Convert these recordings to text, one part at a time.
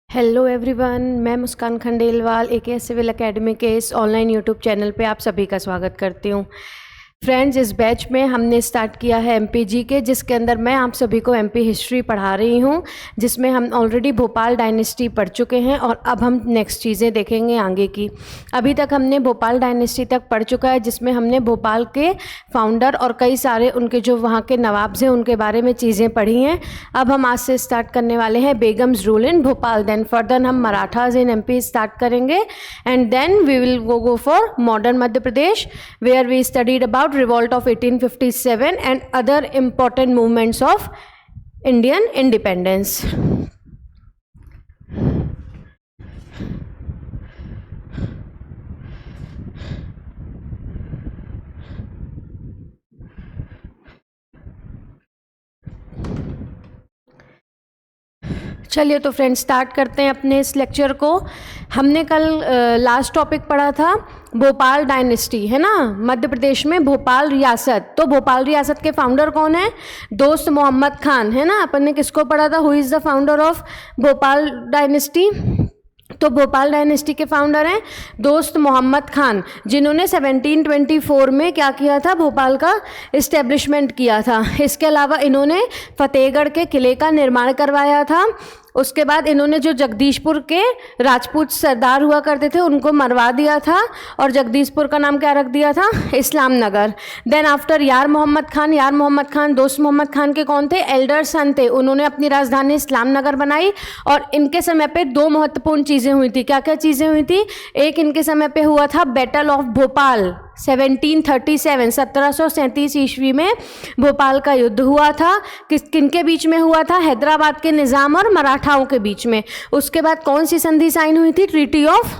Hello everyone, मैं मुस्कान खंडेलवाल एके civil academy के इस ऑनलाइन यूट्यूब चैनल पे आप सभी का स्वागत करती हूँ। फ्रेंड्स, इस बैच में हमने स्टार्ट किया है एमपीजी के, जिसके अंदर मैं आप सभी को एमपी हिस्ट्री पढ़ा रही हूँ, जिसमें हम ऑलरेडी भोपाल डायनेस्टी पढ़ चुके हैं और अब हम नेक्स्ट चीज़ें देखेंगे आगे की। अभी तक हमने भोपाल डायनेस्टी तक पढ़ चुका है, जिसमें हमने भोपाल के फाउंडर और कई सारे उनके जो वहाँ के नवाब हैं उनके बारे में चीज़ें पढ़ी हैं। अब हम आज से स्टार्ट करने वाले हैं begums rule in Bhopal, then further हम मराठाज इन एमपी स्टार्ट करेंगे and then we will go for modern Madhya Pradesh, where we studied about revolt of 1857 and other important movements of Indian independence. चलिए तो फ्रेंड्स स्टार्ट करते हैं अपने इस लेक्चर को। हमने कल लास्ट टॉपिक पढ़ा था भोपाल डायनेस्टी, है ना, मध्य प्रदेश में भोपाल रियासत। तो भोपाल रियासत के फाउंडर कौन है? दोस्त मोहम्मद खान, है ना। अपन ने किसको पढ़ा था? Who is the founder of Bhopal dynasty? तो भोपाल डायनेस्टी के फाउंडर हैं दोस्त मोहम्मद खान, जिन्होंने 1724 में क्या किया था? भोपाल का इस्टेब्लिशमेंट किया था। इसके अलावा इन्होंने फतेहगढ़ के किले का निर्माण करवाया था। उसके बाद इन्होंने जो जगदीशपुर के राजपूत सरदार हुआ करते थे उनको मरवा दिया था और जगदीशपुर का नाम क्या रख दिया था? इस्लाम नगर। देन आफ्टर यार मोहम्मद खान दोस्त मोहम्मद खान के कौन थे? एल्डर सन थे। उन्होंने अपनी राजधानी इस्लाम नगर बनाई और इनके समय पे दो महत्वपूर्ण चीज़ें हुई थी। क्या क्या चीज़ें हुई थी? एक इनके समय पे हुआ था बैटल ऑफ भोपाल 1737, 1737 ईस्वी में भोपाल का युद्ध हुआ था। किनके बीच में हुआ था? हैदराबाद के निज़ाम और मराठाओं के बीच में। उसके बाद कौन सी संधि साइन हुई थी? ट्रीटी ऑफ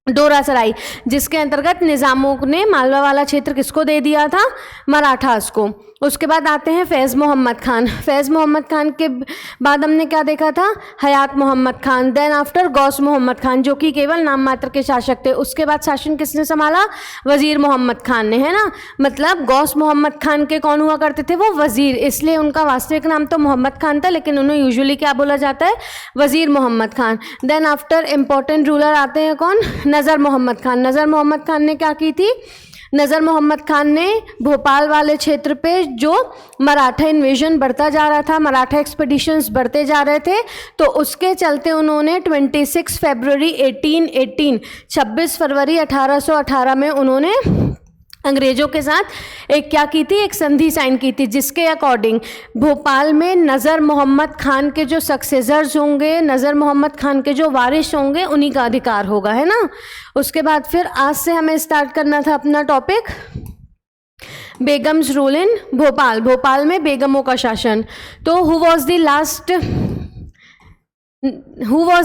डोरासराय, जिसके अंतर्गत निज़ामों ने मालवा वाला क्षेत्र किसको दे दिया था? मराठास को। उसके बाद आते हैं फैज़ मोहम्मद खान के बाद हमने क्या देखा था? हयात मोहम्मद खान। देन आफ्टर गौस मोहम्मद खान, जो कि केवल नाम मात्र के शासक थे। उसके बाद शासन किसने संभाला? वज़ीर मोहम्मद खान ने, है ना। मतलब गौस मोहम्मद खान के कौन हुआ करते थे? वो वज़ीर, इसलिए उनका वास्तविक नाम तो मोहम्मद खान था, लेकिन उन्हें यूजुअली क्या बोला जाता है? Wazir Mohammad Khan. Then after important ruler आते हैं कौन? नज़र मोहम्मद खान ने क्या की थी? नज़र मोहम्मद खान ने भोपाल वाले क्षेत्र पे जो मराठा इन्वेजन बढ़ता जा रहा था, मराठा एक्सपेडिशंस बढ़ते जा रहे थे, तो उसके चलते उन्होंने 26 फरवरी 1818, 26 फरवरी 1818 में उन्होंने अंग्रेज़ों के साथ एक क्या की थी? एक संधि साइन की थी, जिसके अकॉर्डिंग भोपाल में नज़र मोहम्मद खान के जो सक्सेसर्स होंगे, नज़र मोहम्मद खान के जो वारिस होंगे, उन्हीं का अधिकार होगा, है ना। उसके बाद फिर आज से हमें स्टार्ट करना था अपना topic Begums rule in Bhopal में बेगमों का शासन। तो who was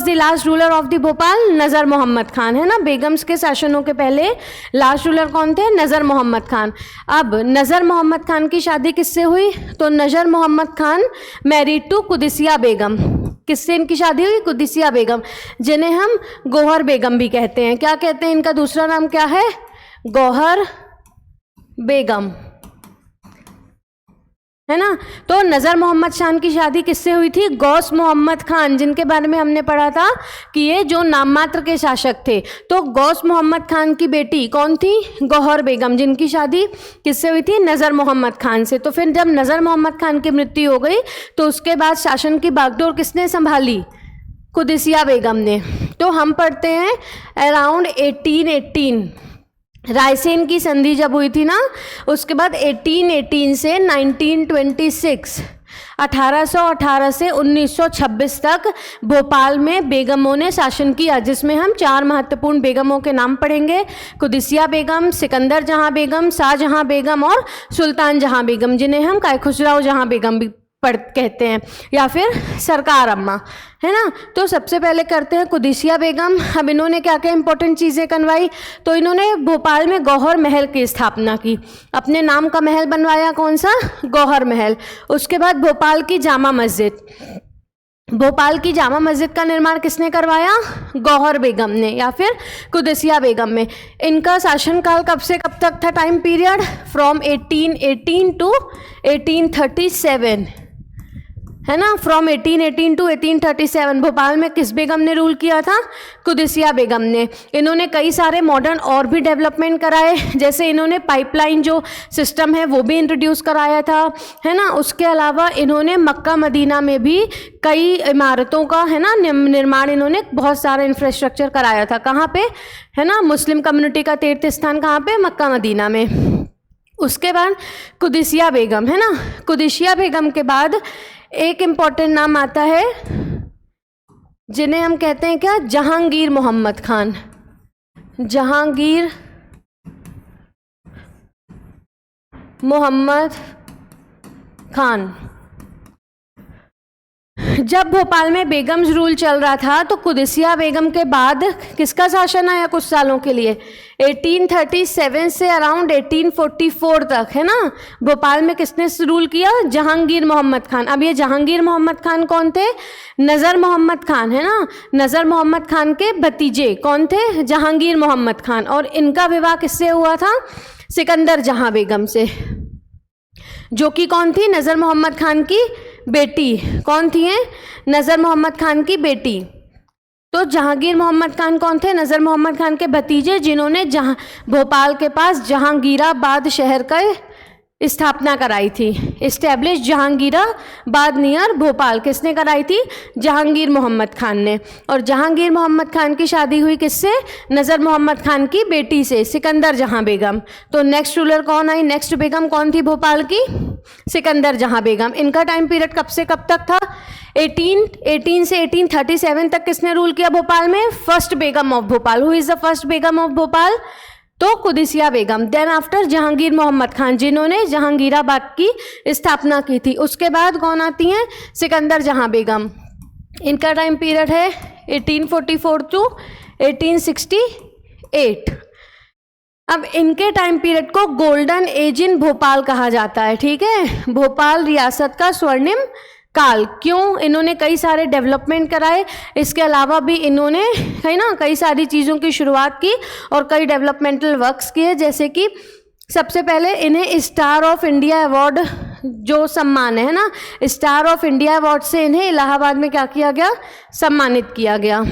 the last ruler of the Bhopal? नज़र मोहम्मद खान, है ना। बेगम्स के शासनों के पहले लास्ट रूलर कौन थे? नज़र मोहम्मद खान। अब नज़र मोहम्मद खान की शादी किससे हुई? तो नज़र मोहम्मद खान मैरिड टू कुदिसिया बेगम। किससे इनकी शादी हुई? कुदिसिया बेगम, जिन्हें हम गौहर बेगम भी कहते हैं। क्या कहते हैं? इनका दूसरा नाम क्या है? गौहर बेगम, है ना। तो नज़र मोहम्मद खान की शादी किससे हुई थी? गौस मोहम्मद खान, जिनके बारे में हमने पढ़ा था कि ये जो नाम मात्र के शासक थे। तो गौस मोहम्मद खान की बेटी कौन थी? गौहर बेगम, जिनकी शादी किससे हुई थी? नज़र मोहम्मद खान से। तो फिर जब नज़र मोहम्मद खान की मृत्यु हो गई तो उसके बाद शासन की बागडोर किसने संभाली? कुदिसिया बेगम ने। तो हम पढ़ते हैं अराउंड 1818 रायसेन की संधि जब हुई थी ना, उसके बाद 1818 से 1926, 1818 से 1926 तक भोपाल में बेगमों ने शासन किया, जिसमें हम 4 महत्वपूर्ण बेगमों के नाम पढ़ेंगे। कुदिसिया बेगम, सिकंदर जहां बेगम, शाहजहां बेगम और सुल्तान जहां बेगम, जिन्हें हम कायखुसराव जहां बेगम भी कहते हैं, या फिर सरकार अम्मा, है ना। तो सबसे पहले करते हैं कुदिसिया बेगम। अब इन्होंने क्या क्या इंपॉर्टेंट चीज़ें करवाई? तो इन्होंने भोपाल में गौहर महल की स्थापना की, अपने नाम का महल बनवाया। कौन सा? गौहर महल। उसके बाद भोपाल की जामा मस्जिद का निर्माण किसने करवाया? गौहर बेगम ने या फिर कुदिसिया बेगम में। इनका शासनकाल कब से कब तक था? टाइम पीरियड फ्रॉम 1818 टू 1837, है ना, फ्रॉम 1818 टू 1837 भोपाल में किस बेगम ने रूल किया था? कुदिसिया बेगम ने। इन्होंने कई सारे मॉडर्न और भी डेवलपमेंट कराए, जैसे इन्होंने पाइपलाइन जो सिस्टम है वो भी इंट्रोड्यूस कराया था, है ना। उसके अलावा इन्होंने मक्का मदीना में भी कई इमारतों का, है ना, निर्माण, इन्होंने बहुत सारा इंफ्रास्ट्रक्चर कराया था। कहाँ पे? है ना, मुस्लिम कम्युनिटी का तीर्थ स्थान कहाँ पे? मक्का मदीना में। उसके बाद कुदिसिया बेगम, है ना। कुदिसिया बेगम के बाद एक इम्पॉर्टेंट नाम आता है जिन्हें हम कहते हैं क्या? जहांगीर मोहम्मद खान। जहांगीर मोहम्मद खान। जब भोपाल में बेगम्स रूल चल रहा था तो कुदिसिया बेगम के बाद किसका शासन आया कुछ सालों के लिए? 1837 से अराउंड 1844 तक, है ना। भोपाल में किसने रूल किया? जहांगीर मोहम्मद खान। अब ये जहांगीर मोहम्मद खान कौन थे? नज़र मोहम्मद खान, है ना। नज़र मोहम्मद खान के भतीजे कौन थे? जहांगीर मोहम्मद खान। और इनका विवाह किससे हुआ था? सिकंदर जहां बेगम से, जो कि कौन थी? नज़र मोहम्मद खान की बेटी। कौन थी? नज़र मोहम्मद खान की बेटी। तो जहांगीर मोहम्मद खान कौन थे? नज़र मोहम्मद खान के भतीजे, जिन्होंने भोपाल के पास जहांगीराबाद शहर का स्थापना कराई थी। इस्टेब्लिश जहांगीराबाद नियर भोपाल किसने कराई थी? जहांगीर मोहम्मद खान ने। और जहांगीर मोहम्मद खान की शादी हुई किससे? नज़र मोहम्मद खान की बेटी से, सिकंदर जहां बेगम। तो नेक्स्ट रूलर कौन आई? नेक्स्ट बेगम कौन थी भोपाल की? सिकंदर जहां बेगम। इनका टाइम पीरियड कब से कब तक था? 1818 से 1837 तक किसने रूल किया भोपाल में? First Begum of Bhopal. Who is the first Begum of Bhopal? तो कुदिसिया बेगम। देन आफ्टर जहांगीर मोहम्मद खान, जिन्होंने जहांगीराबाद की स्थापना की थी। उसके बाद कौन आती हैं? सिकंदर जहां बेगम। इनका टाइम पीरियड है 1844 टू 1868। अब इनके टाइम पीरियड को गोल्डन एज इन भोपाल कहा जाता है, ठीक है। भोपाल रियासत का स्वर्णिम काल। क्यों? इन्होंने कई सारे डेवलपमेंट कराए, इसके अलावा भी इन्होंने, है ना, कई सारी चीज़ों की शुरुआत की और कई डेवलपमेंटल वर्क्स किए। जैसे कि सबसे पहले इन्हें स्टार ऑफ इंडिया अवार्ड जो सम्मान है ना, स्टार ऑफ इंडिया अवार्ड से इन्हें इलाहाबाद में क्या किया गया? सम्मानित किया गया।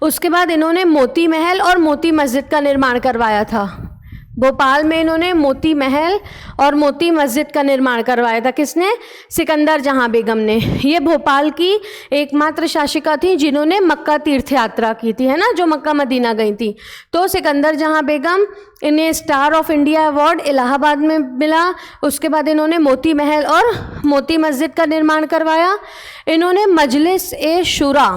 उसके बाद इन्होंने मोती महल और मोती मस्जिद का निर्माण करवाया था। भोपाल में इन्होंने मोती महल और मोती मस्जिद का निर्माण करवाया था। किसने? सिकंदर जहां बेगम ने। ये भोपाल की एकमात्र शासिका थी जिन्होंने मक्का तीर्थ यात्रा की थी, है ना, जो मक्का मदीना गई थी। तो सिकंदर जहां बेगम, इन्हें star of India award Allahabad में मिला। उसके बाद इन्होंने मोती महल और मोती मस्जिद का निर्माण करवाया। इन्होंने मजलिस ए शुरा,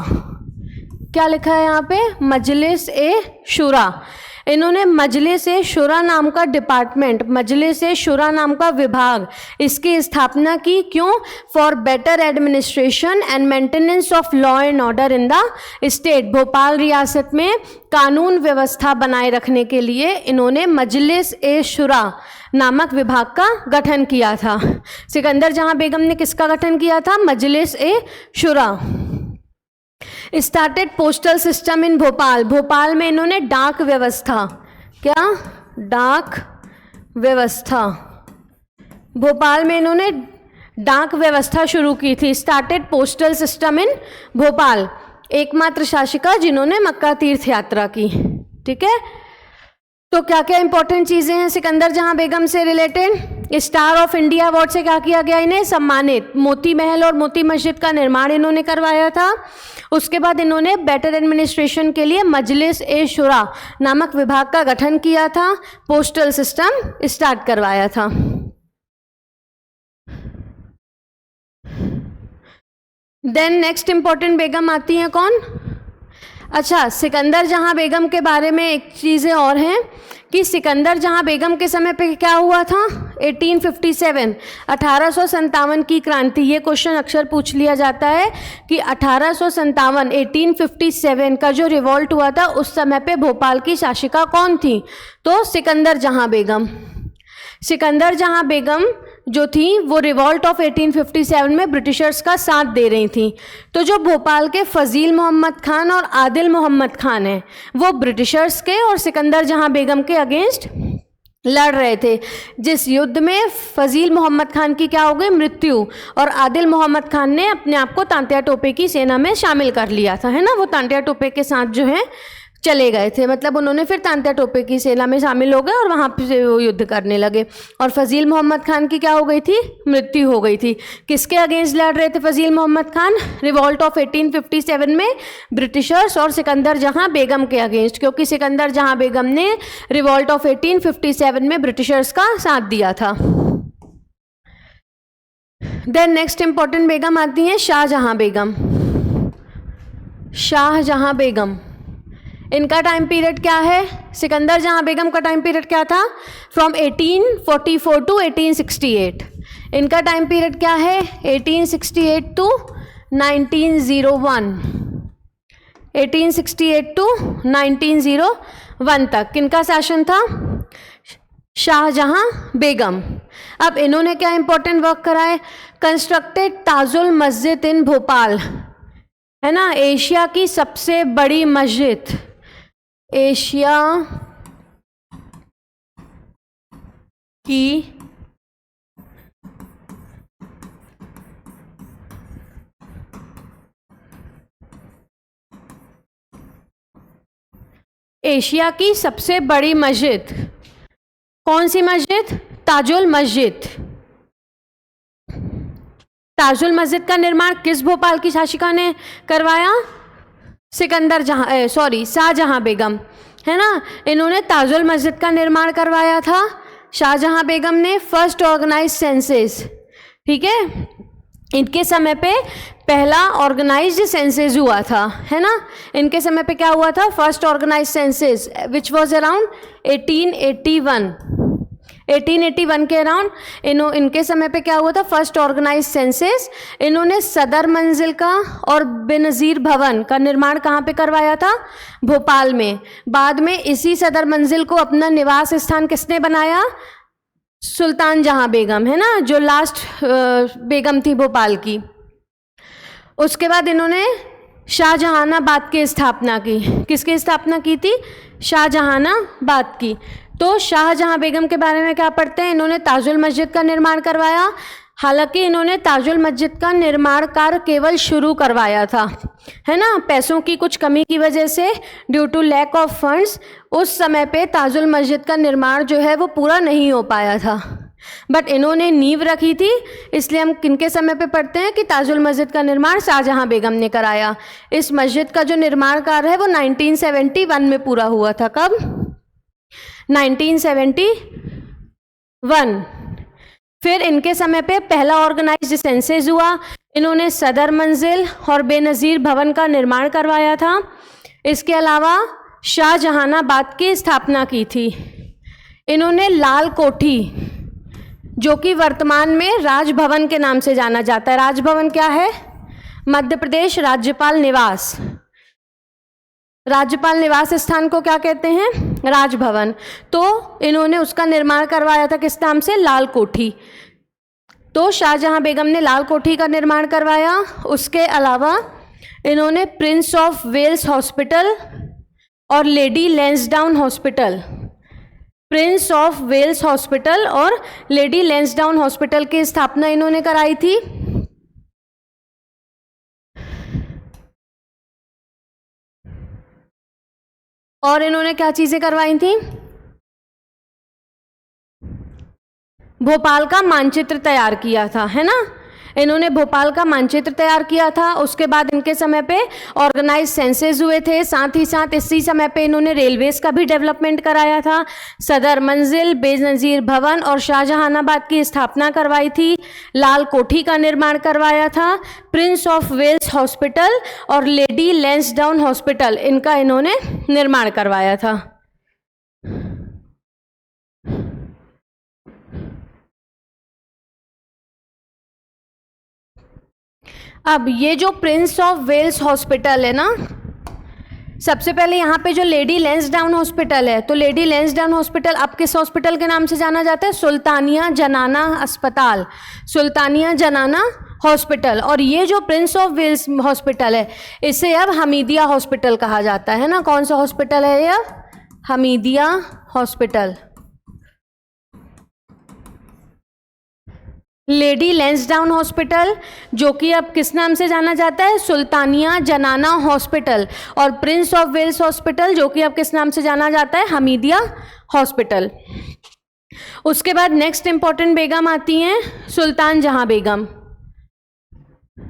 क्या लिखा है यहाँ पे? मजलिस ए शुरा। इन्होंने मजलिस ए शुरा नाम का डिपार्टमेंट, मजलिस ए शुरा नाम का विभाग, इसकी स्थापना की। क्यों? For better administration and maintenance of law and order in the state. Bhopal रियासत में कानून व्यवस्था बनाए रखने के लिए इन्होंने मजलिस ए शुरा नामक विभाग का गठन किया था। सिकंदर जहां बेगम ने किसका गठन किया था? Majlis e Shura. Started postal system in Bhopal. Bhopal में इन्होंने डाक व्यवस्था, क्या? डाक व्यवस्था। भोपाल में इन्होंने डाक व्यवस्था शुरू की थी। Started postal system in Bhopal. एकमात्र शासिका जिन्होंने मक्का तीर्थ यात्रा की, ठीक है। तो क्या क्या इंपॉर्टेंट चीज़ें हैं सिकंदर जहां बेगम से related? Star of India award से क्या किया गया इन्हें? सम्मानित। मोती महल और मोती मस्जिद का निर्माण इन्होंने करवाया था। उसके बाद इन्होंने बेटर एडमिनिस्ट्रेशन के लिए मजलिस ए शुरा नामक विभाग का गठन किया था। पोस्टल सिस्टम स्टार्ट करवाया था। देन नेक्स्ट इंपॉर्टेंट बेगम आती हैं कौन? अच्छा, सिकंदर जहां बेगम के बारे में एक चीज़ें और हैं कि सिकंदर जहां बेगम के समय पे क्या हुआ था? 1857 1857 की क्रांति। ये क्वेश्चन अक्सर पूछ लिया जाता है कि 1857 1857 का जो रिवॉल्ट हुआ था उस समय पे भोपाल की शासिका कौन थी? तो सिकंदर जहां बेगम। सिकंदर जहां बेगम जो थी वो रिवॉल्ट ऑफ 1857 में ब्रिटिशर्स का साथ दे रही थी। तो जो भोपाल के फजील मोहम्मद खान और आदिल मोहम्मद खान हैं वो ब्रिटिशर्स के और सिकंदर जहां बेगम के अगेंस्ट लड़ रहे थे, जिस युद्ध में फजील मोहम्मद खान की क्या हो गई, मृत्यु, और आदिल मोहम्मद खान ने अपने आप को तांत्या टोपे की सेना में शामिल कर लिया था, है ना। वो तांत्या टोपे के साथ जो है चले गए थे, मतलब उन्होंने फिर तांत्या टोपे की सेना में शामिल हो गए और वहाँ पे वो युद्ध करने लगे। और फजील मोहम्मद खान की क्या हो गई थी, मृत्यु हो गई थी। किसके अगेंस्ट लड़ रहे थे फजील मोहम्मद खान, रिवॉल्ट ऑफ 1857 में ब्रिटिशर्स और सिकंदर जहां बेगम के अगेंस्ट, क्योंकि सिकंदर जहां बेगम ने रिवॉल्ट ऑफ 1857 में ब्रिटिशर्स का साथ दिया था। देन नेक्स्ट इंपॉर्टेंट बेगम आती हैं शाहजहां बेगम। शाहजहां बेगम, इनका टाइम पीरियड क्या है, सिकंदर जहां बेगम का टाइम पीरियड क्या था, फ्रॉम 1844 टू 1868। इनका टाइम पीरियड क्या है, 1868 टू 1901, 1868 टू 1901 तक किनका शासन था, शाहजहां बेगम। अब इन्होंने क्या इंपॉर्टेंट वर्क करा है, कंस्ट्रक्टेड ताजुल मस्जिद इन भोपाल, है ना, एशिया की सबसे बड़ी मस्जिद, एशिया की एशिया की सबसे बड़ी मस्जिद, कौन सी मस्जिद, ताजुल मस्जिद। ताजुल मस्जिद का निर्माण किस भोपाल की शासिका ने करवाया, सिकंदर जहां शाहजहां बेगम, है ना। इन्होंने ताजुल मस्जिद का निर्माण करवाया था शाहजहां बेगम ने। फर्स्ट ऑर्गेनाइज सेंसेस, ठीक है, इनके समय पे पहला ऑर्गेनाइज्ड सेंसेस हुआ था, है ना। इनके समय पे क्या हुआ था, first organise census which was around 1881 के अराउंड इनके समय पे क्या हुआ था, फर्स्ट ऑर्गेनाइज सेंसेस। इन्होंने सदर मंजिल का और बेनज़ीर भवन का निर्माण कहाँ पे करवाया था, भोपाल में। बाद में इसी सदर मंजिल को अपना निवास स्थान किसने बनाया, सुल्तान जहां बेगम, है ना, जो लास्ट बेगम थी भोपाल की। उसके बाद इन्होंने शाहजहानाबाद की स्थापना की, किसकी स्थापना की थी, शाहजहानाबाद की। तो शाहजहां बेगम के बारे में क्या पढ़ते हैं, इन्होंने ताजुल मस्जिद का निर्माण करवाया। हालांकि इन्होंने ताजुल मस्जिद का निर्माण कार्य केवल शुरू करवाया था, है ना, पैसों की कुछ कमी की वजह से, due to lack of funds, उस समय पे ताजुल मस्जिद का निर्माण जो है वो पूरा नहीं हो पाया था। बट इन्होंने नींव रखी थी, इसलिए हम किनके समय पे पढ़ते हैं कि ताजुल मस्जिद का निर्माण शाहजहां बेगम ने कराया। इस मस्जिद का जो निर्माण कार्य है वो 1971 में पूरा हुआ था। कब, 1971। फिर इनके समय पे पहला ऑर्गेनाइज्ड सेंसेस हुआ। इन्होंने सदर मंजिल और बेनज़ीर भवन का निर्माण करवाया था। इसके अलावा शाहजहानाबाद की स्थापना की थी। इन्होंने लाल कोठी, जो कि वर्तमान में राजभवन के नाम से जाना जाता है, राजभवन क्या है, मध्य प्रदेश राज्यपाल निवास, राज्यपाल निवास स्थान को क्या कहते हैं, राजभवन। तो इन्होंने उसका निर्माण करवाया था किस नाम से, लाल कोठी। तो शाहजहां बेगम ने लाल कोठी का निर्माण करवाया। उसके अलावा इन्होंने प्रिंस ऑफ वेल्स हॉस्पिटल और Lady Lansdowne Hospital, Prince of Wales Hospital और लेडी लैंसडाउन हॉस्पिटल की स्थापना इन्होंने कराई थी। और इन्होंने क्या चीजें करवाई थी, भोपाल का मानचित्र तैयार किया था, है ना। इन्होंने भोपाल का मानचित्र तैयार किया था। उसके बाद इनके समय पे ऑर्गेनाइज सेंसेस हुए थे। साथ ही साथ इसी समय पे इन्होंने रेलवेज का भी डेवलपमेंट कराया था। सदर मंजिल, बेनज़ीर भवन और शाहजहानाबाद की स्थापना करवाई थी। लाल कोठी का निर्माण करवाया था। प्रिंस ऑफ वेल्स हॉस्पिटल और लेडी लैंसडाउन हॉस्पिटल, इनका इन्होंने निर्माण करवाया था। अब ये जो प्रिंस ऑफ वेल्स हॉस्पिटल है ना, सबसे पहले यहाँ पे जो लेडी लैंसडाउन हॉस्पिटल है, तो लेडी लैंसडाउन हॉस्पिटल अब किस हॉस्पिटल के नाम से जाना जाता है, सुल्तानिया जनाना अस्पताल, सुल्तानिया जनाना हॉस्पिटल। और ये जो प्रिंस ऑफ वेल्स हॉस्पिटल है, इसे अब हमीदिया हॉस्पिटल कहा जाता है ना। कौन सा हॉस्पिटल है यह, Hamidia hospital. Lady Lansdowne hospital, जो कि अब किस नाम से जाना जाता है, सुल्तानिया जनाना हॉस्पिटल, और प्रिंस ऑफ वेल्स हॉस्पिटल, जो कि अब किस नाम से जाना जाता है, हमीदिया हॉस्पिटल। उसके बाद नेक्स्ट इंपॉर्टेंट बेगम आती हैं सुल्तान जहां बेगम,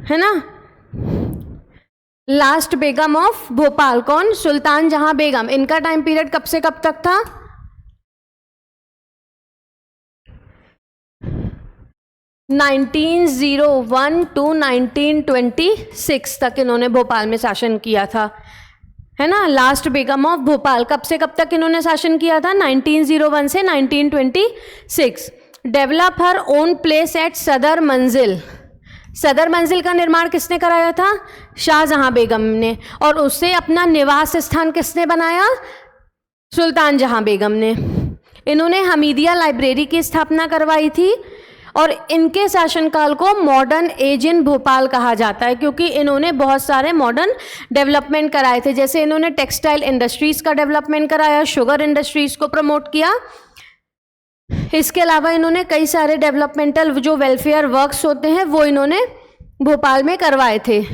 है ना। लास्ट बेगम ऑफ भोपाल कौन, सुल्तान जहां बेगम। इनका टाइम पीरियड कब से कब तक था, 1901 टू 1926 तक इन्होंने भोपाल में शासन किया था, है ना। लास्ट बेगम ऑफ भोपाल, कब से कब तक इन्होंने शासन किया था, 1901 से 1926। Develop her own place at सदर मंजिल, सदर मंजिल का निर्माण किसने कराया था, शाहजहां बेगम ने, और उससे अपना निवास स्थान किसने बनाया, सुल्तान जहां बेगम ने। इन्होंने हमीदिया लाइब्रेरी की स्थापना करवाई थी, और इनके शासनकाल को मॉडर्न एज इन भोपाल कहा जाता है, क्योंकि इन्होंने बहुत सारे मॉडर्न डेवलपमेंट कराए थे। जैसे इन्होंने टेक्सटाइल इंडस्ट्रीज़ का डेवलपमेंट कराया, शुगर इंडस्ट्रीज़ को प्रमोट किया। इसके अलावा इन्होंने कई सारे डेवलपमेंटल जो वेलफेयर वर्क्स होते हैं वो इन्होंने भोपाल में करवाए थे।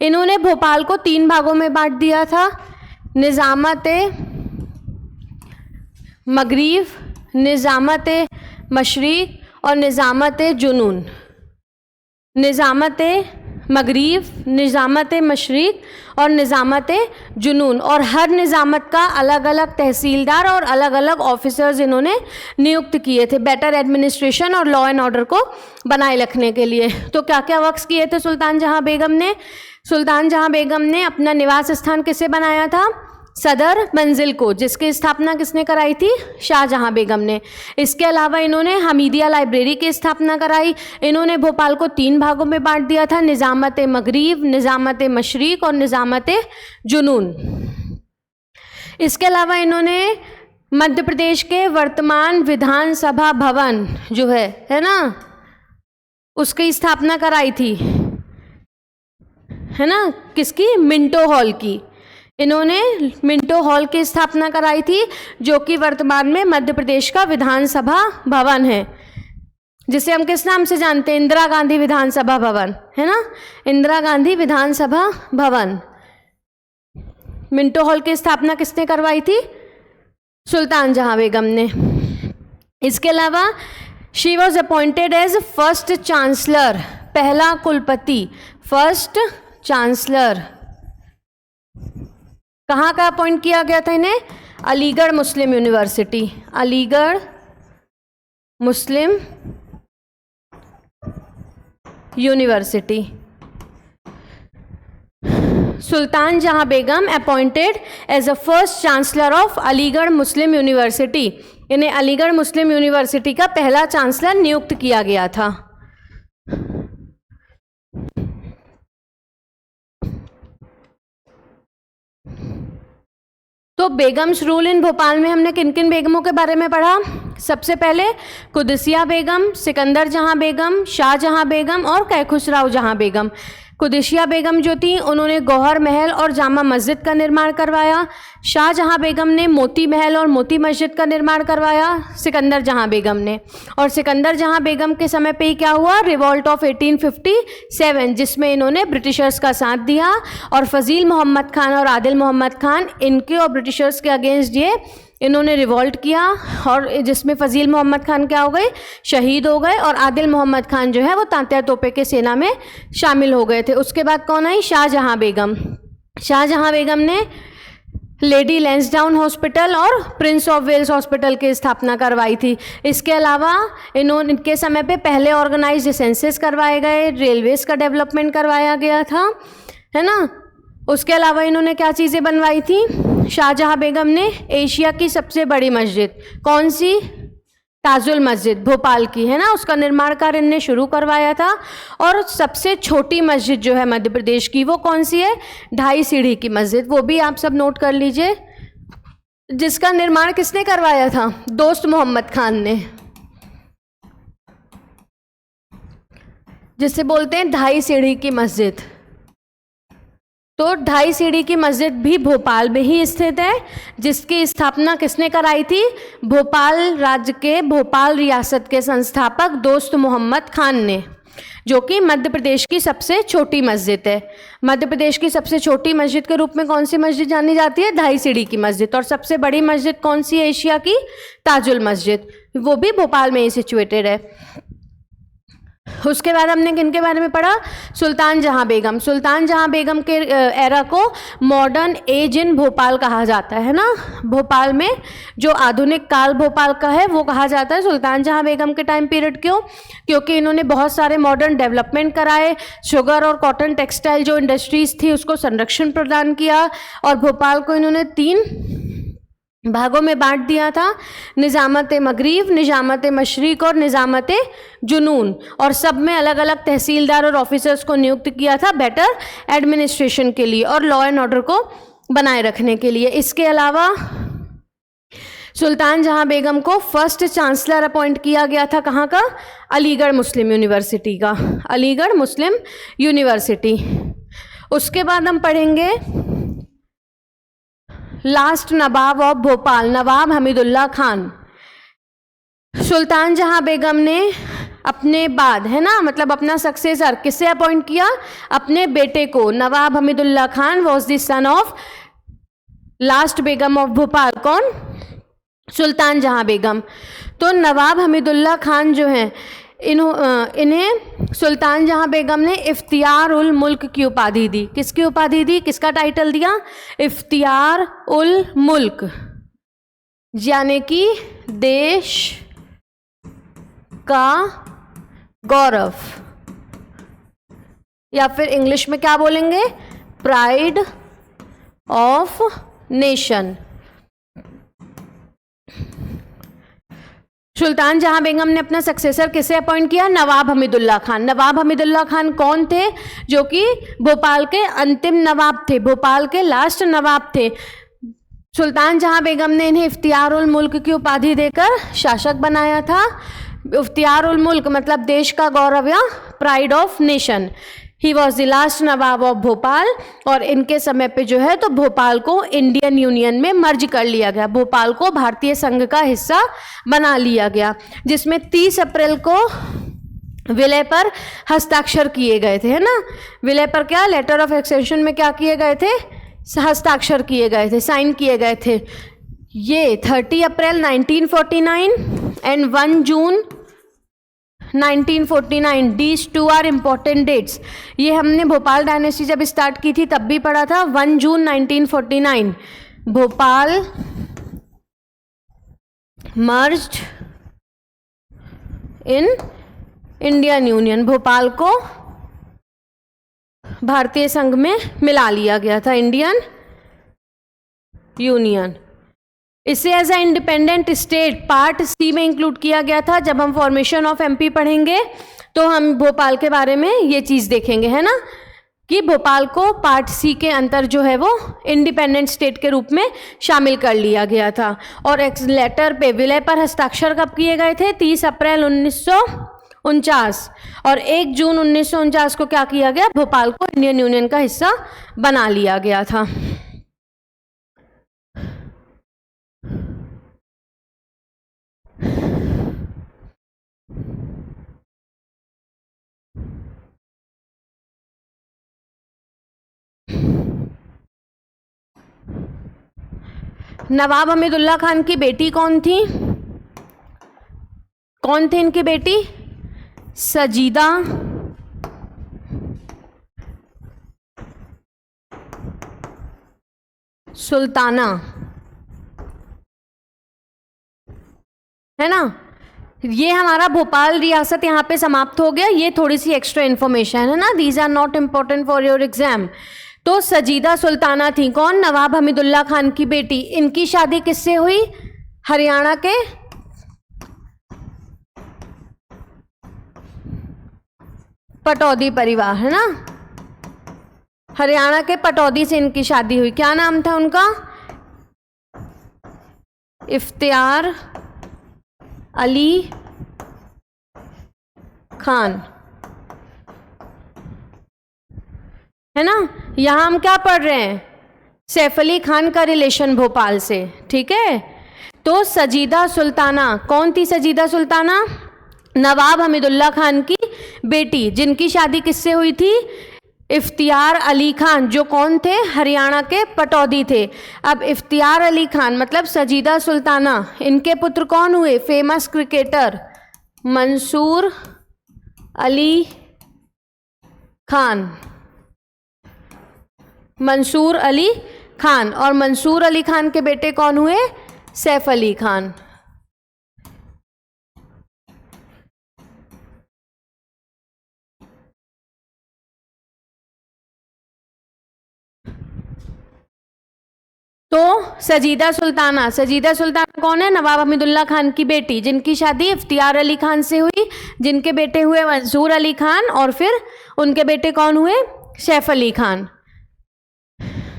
इन्होंने भोपाल को 3 भागों में बांट दिया था, निज़ामत मगरिब, निज़ामत मशरिक और निज़ामत जुनून। निज़ामत मगरिब, निज़ामत मशरिक और निज़ामत जुनून, और हर निज़ामत का अलग अलग तहसीलदार और अलग अलग ऑफिसर्स इन्होंने नियुक्त किए थे बेटर एडमिनिस्ट्रेशन और लॉ एंड ऑर्डर को बनाए रखने के लिए। तो क्या क्या वर्क्स किए थे सुल्तान जहां बेगम ने, सुल्तान जहां बेगम ने अपना निवास स्थान किससे बनाया था, सदर मंजिल को, जिसकी स्थापना किसने कराई थी, शाहजहां बेगम ने। इसके अलावा इन्होंने हमीदिया लाइब्रेरी की स्थापना कराई। इन्होंने भोपाल को 3 भागों में बांट दिया था, निज़ामत मगरिब, निज़ामत मशरिक और निज़ामत जुनून। इसके अलावा इन्होंने मध्य प्रदेश के वर्तमान विधानसभा भवन जो है ना, उसकी स्थापना कराई थी, है ना, किसकी, मिंटो हॉल की। इन्होंने मिंटो हॉल की स्थापना कराई थी, जो कि वर्तमान में मध्य प्रदेश का विधानसभा भवन है, जिसे हम किस नाम से जानते हैं, इंदिरा गांधी विधानसभा भवन, है ना, इंदिरा गांधी विधानसभा भवन। मिंटो हॉल की स्थापना किसने करवाई थी, सुल्तान जहां बेगम ने। इसके अलावा she was appointed as first chancellor, पहला कुलपति, फर्स्ट चांसलर। कहाँ का अपॉइंट किया गया था इन्हें, Aligarh Muslim University, Aligarh Muslim University. Sultan Jahan Begum appointed as a first chancellor of Aligarh Muslim University, इन्हें अलीगढ़ मुस्लिम यूनिवर्सिटी का पहला चांसलर नियुक्त किया गया था। तो बेगम्स रूल इन भोपाल में हमने किन किन बेगमों के बारे में पढ़ा। सबसे पहले कुदसिया बेगम, सिकंदर जहां बेगम, शाहजहां बेगम और कैखुसराव जहां बेगम। कुदसिया बेगम जो थी उन्होंने गौहर महल और जामा मस्जिद का निर्माण करवाया। शाहजहां बेगम ने मोती महल और मोती मस्जिद का निर्माण करवाया सिकंदर जहां बेगम ने। और सिकंदर जहां बेगम के समय पे ही क्या हुआ, रिवॉल्ट ऑफ 1857, जिसमें इन्होंने ब्रिटिशर्स का साथ दिया और फजील मोहम्मद खान और आदिल मोहम्मद खान इनके और ब्रिटिशर्स के अगेंस्ट ये इन्होंने रिवॉल्ट किया, और जिसमें फजील मोहम्मद खान क्या हो गए, शहीद हो गए, और आदिल मोहम्मद खान जो है वो तांत्या तोपे के सेना में शामिल हो गए थे। उसके बाद कौन आई, शाहजहां बेगम। शाहजहां बेगम ने लेडी लैंसडाउन हॉस्पिटल और प्रिंस ऑफ वेल्स हॉस्पिटल की स्थापना करवाई थी। इसके अलावा इनके समय पे पहले ऑर्गेनाइज्ड सेंसस करवाए गए, रेलवेज का डेवलपमेंट करवाया गया था, है ना। उसके अलावा इन्होंने क्या चीज़ें बनवाई थी, शाहजहां बेगम ने एशिया की सबसे बड़ी मस्जिद, कौन सी, ताजुल मस्जिद भोपाल की, है ना, उसका निर्माण कार्य इन्हें शुरू करवाया था। और सबसे छोटी मस्जिद जो है मध्य प्रदेश की वो कौन सी है, 2.5 सीढ़ी की मस्जिद, वो भी आप सब नोट कर लीजिए, जिसका निर्माण किसने करवाया था, दोस्त मोहम्मद खान ने, जिसे बोलते हैं 2.5 सीढ़ी की मस्जिद। तो 2.5 सीढ़ी की मस्जिद भी भोपाल में ही स्थित है, जिसकी स्थापना किसने कराई थी? भोपाल राज्य के भोपाल रियासत के संस्थापक दोस्त मोहम्मद खान ने, जो कि मध्य प्रदेश की सबसे छोटी मस्जिद है। मध्य प्रदेश की सबसे छोटी मस्जिद के रूप में कौन सी मस्जिद जानी जाती है? 2.5 सीढ़ी की मस्जिद। और सबसे बड़ी मस्जिद कौन सी है एशिया की? ताजुल मस्जिद, वो भी भोपाल में ही सिचुएटेड है। उसके बाद हमने किनके बारे में पढ़ा? सुल्तान जहां बेगम। सुल्तान जहां बेगम के एरा को मॉडर्न एज इन भोपाल कहा जाता है ना। भोपाल में जो आधुनिक काल भोपाल का है वो कहा जाता है सुल्तान जहां बेगम के टाइम पीरियड। क्यों? क्योंकि इन्होंने बहुत सारे मॉडर्न डेवलपमेंट कराए, शुगर और कॉटन टेक्सटाइल जो इंडस्ट्रीज थी उसको संरक्षण प्रदान किया, और भोपाल को इन्होंने 3 भागों में बांट दिया था, निज़ामत मगरिब, निज़ामत मशरिक और निज़ामत जुनून। और सब में अलग अलग तहसीलदार और ऑफिसर्स को नियुक्त किया था बेटर एडमिनिस्ट्रेशन के लिए और लॉ एंड ऑर्डर को बनाए रखने के लिए। इसके अलावा सुल्तान जहां बेगम को फर्स्ट चांसलर अपॉइंट किया गया था, कहाँ का? अलीगढ़ मुस्लिम यूनिवर्सिटी का, अलीगढ़ मुस्लिम यूनिवर्सिटी। उसके बाद हम पढ़ेंगे लास्ट नवाब ऑफ भोपाल, नवाब हमीदुल्ला खान। सुल्तान जहां बेगम ने अपने बाद, है ना, मतलब अपना सक्सेसर किससे अपॉइंट किया? अपने बेटे को। Nawab Hamidullah Khan was the son of last Begum of Bhopal. कौन? सुल्तान जहां बेगम। तो नवाब हमीदुल्ला खान जो हैं इन्हें सुल्तान जहां बेगम ने इफ्तियार उल मुल्क की उपाधि दी। किसकी उपाधि दी? किसका टाइटल दिया? इफ्तियार उल मुल्क, यानी कि देश का गौरव, या फिर इंग्लिश में क्या बोलेंगे? Pride of nation. सुल्तान जहां बेगम ने अपना सक्सेसर किसे अपॉइंट किया? नवाब हमीदुल्ला खान। नवाब हमीदुल्ला खान कौन थे? जो कि भोपाल के अंतिम नवाब थे, भोपाल के लास्ट नवाब थे। सुल्तान जहां बेगम ने इन्हें इफ्तियार उल मुल्क की उपाधि देकर शासक बनाया था। इफ्तियार उल मुल्क मतलब देश का गौरव या pride of nation. He was the last Nawab of Bhopal. और इनके समय पे जो है तो भोपाल को इंडियन यूनियन में मर्ज कर लिया गया, भोपाल को भारतीय संघ का हिस्सा बना लिया गया, जिसमें 30 अप्रैल को विलय पर हस्ताक्षर किए गए थे, है ना। विलय पर क्या? लेटर ऑफ एक्सटेंशन में क्या किए गए थे? हस्ताक्षर किए गए थे, साइन किए गए थे। ये 30 April 1949 and 1 June 1949। These 2 are important dates. ये हमने भोपाल डायनेस्टी जब स्टार्ट की थी तब भी पढ़ा था। 1 June 1949 Bhopal merged in Indian union, Bhopal को भारतीय संघ में मिला लिया गया था, इंडियन यूनियन। इसे as a independent state part C में इंक्लूड किया गया था। जब हम फॉर्मेशन ऑफ एमपी पढ़ेंगे तो हम भोपाल के बारे में ये चीज़ देखेंगे, है ना, कि भोपाल को पार्ट सी के अंतर जो है वो इंडिपेंडेंट स्टेट के रूप में शामिल कर लिया गया था। और एक लेटर पे विलय पर हस्ताक्षर कब किए गए थे? 30 अप्रैल 1949। और 1 जून 1949 को क्या किया गया? भोपाल को इंडियन यूनियन का हिस्सा बना लिया गया था। नवाब हमीदुल्ला खान की बेटी कौन थी? कौन थी इनकी बेटी? सजीदा सुल्ताना, है ना। ये हमारा भोपाल रियासत यहाँ पे समाप्त हो गया। ये थोड़ी सी एक्स्ट्रा इन्फॉर्मेशन है ना, these are not important for your exam. तो सजीदा सुल्ताना थी कौन? नवाब हमीदुल्ला खान की बेटी। इनकी शादी किससे हुई? हरियाणा के पटौदी परिवार, है ना, हरियाणा के पटौदी से इनकी शादी हुई। क्या नाम था उनका? इफ्तियार अली खान। है ना। यहाँ हम क्या पढ़ रहे हैं, सैफ अली खान का रिलेशन भोपाल से, ठीक है। तो सजीदा सुल्ताना, कौन थी सजीदा सुल्ताना? नवाब हमीदुल्ला खान की बेटी, जिनकी शादी किससे हुई थी? इफ्तियार अली खान, जो कौन थे? हरियाणा के पटौदी थे। अब इफ्तियार अली खान मतलब सजीदा सुल्ताना, इनके पुत्र कौन हुए? Famous cricketer Mansoor Ali Khan, Mansoor Ali Khan. और मंसूर अली खान के बेटे कौन हुए? सैफ अली खान। तो सजीदा सुल्ताना, सजीदा सुल्ताना कौन है? नवाब हमीदुल्ला खान की बेटी, जिनकी शादी इफ्तियार अली खान से हुई, जिनके बेटे हुए मंसूर अली खान, और फिर उनके बेटे कौन हुए? सैफ अली खान,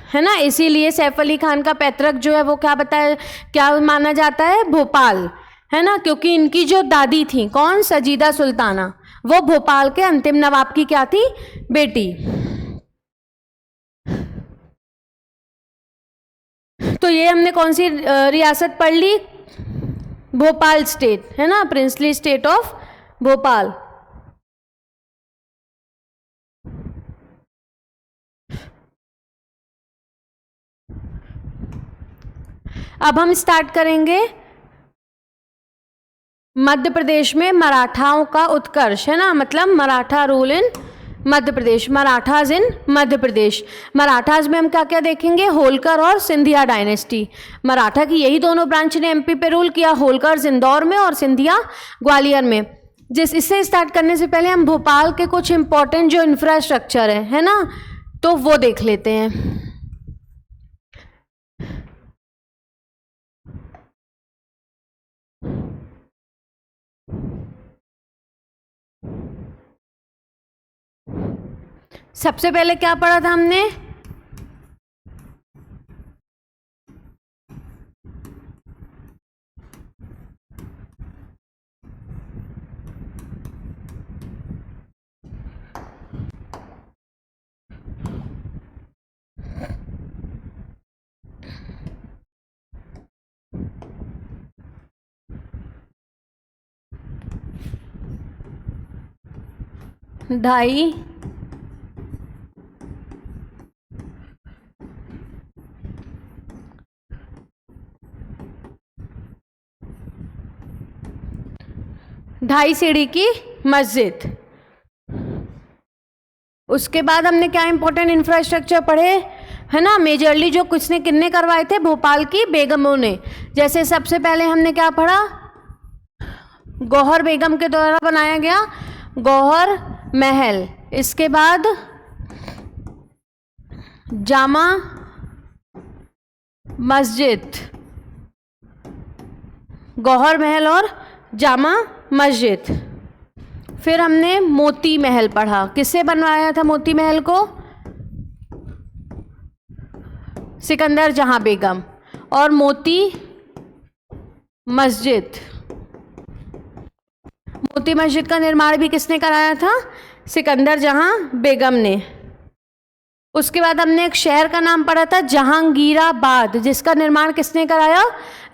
है ना। इसीलिए सैफ अली खान का पैतृक जो है वो क्या बताया, क्या माना जाता है? भोपाल, है ना। क्योंकि इनकी जो दादी थी, कौन? सजीदा सुल्ताना, वो भोपाल के अंतिम नवाब की क्या थी? बेटी। तो ये हमने कौन सी रियासत पढ़ ली? भोपाल स्टेट, है ना, प्रिंसली स्टेट ऑफ भोपाल। अब हम स्टार्ट करेंगे मध्य प्रदेश में मराठाओं का उत्कर्ष, है ना, मतलब Maratha rule in Madhya Pradesh, Marathas in Madhya Pradesh. Marathas में हम क्या क्या देखेंगे? होलकर और सिंधिया डायनेस्टी। मराठा की यही दोनों ब्रांच ने एमपी पे रूल किया, होलकर इंदौर में और सिंधिया ग्वालियर में। इससे स्टार्ट करने से पहले हम भोपाल के कुछ इंपॉर्टेंट जो इंफ्रास्ट्रक्चर है ना, तो वो देख लेते हैं। सबसे पहले क्या पढ़ा था हमने? ढाई सीढ़ी की मस्जिद। उसके बाद हमने क्या इंपॉर्टेंट इंफ्रास्ट्रक्चर पढ़े, है ना, मेजरली जो किसने करवाए थे? भोपाल की बेगमों ने। जैसे सबसे पहले हमने क्या पढ़ा? गौहर बेगम के द्वारा बनाया गया गौहर महल। इसके बाद जामा मस्जिद, गौहर महल और जामा मस्जिद। फिर हमने मोती महल पढ़ा। किससे बनवाया था मोती महल को? सिकंदर जहां बेगम। और मोती मस्जिद का निर्माण भी किसने कराया था? सिकंदर जहां बेगम ने। उसके बाद हमने एक शहर का नाम पढ़ा था जहांगीराबाद, जिसका निर्माण किसने कराया?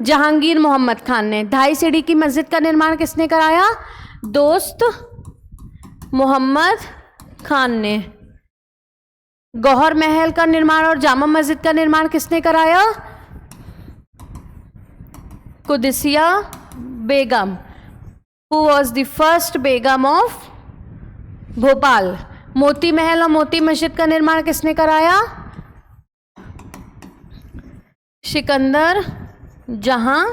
जहांगीर मोहम्मद खान ने। ढाई सीढ़ी की मस्जिद का निर्माण किसने कराया? दोस्त मोहम्मद खान ने। गौहर महल का निर्माण और जामा मस्जिद का निर्माण किसने कराया? Qudsia Begum, who was the first Begum of Bhopal. Moti Mahal और मोती मस्जिद का निर्माण किसने कराया? सिकंदर जहां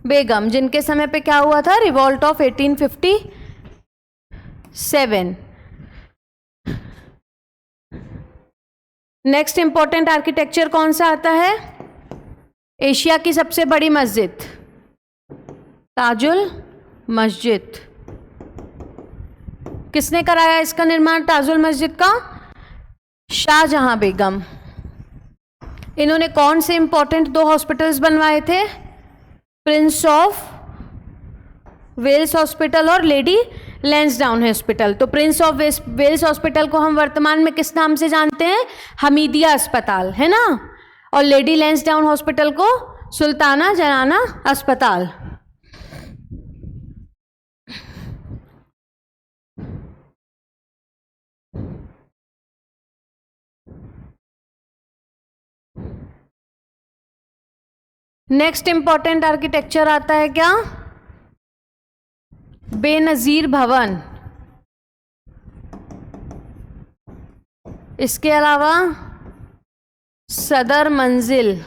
बेगम, जिनके समय पे क्या हुआ था? Revolt of 1857। Next important architecture कौन सा आता है? एशिया की सबसे बड़ी मस्जिद ताजुल मस्जिद। किसने कराया इसका निर्माण ताजुल मस्जिद का? शाहजहां बेगम। इन्होंने कौन से इंपॉर्टेंट 2 हॉस्पिटल्स बनवाए थे? प्रिंस ऑफ वेल्स हॉस्पिटल और लेडी लैंसडाउन हॉस्पिटल। तो प्रिंस ऑफ वेल्स हॉस्पिटल को हम वर्तमान में किस नाम से जानते हैं? हमीदिया अस्पताल, है ना। और लेडी लैंसडाउन हॉस्पिटल को सुल्ताना जनाना अस्पताल। नेक्स्ट इंपॉर्टेंट आर्किटेक्चर आता है क्या? बेनजीर भवन। इसके अलावा सदर मंजिल।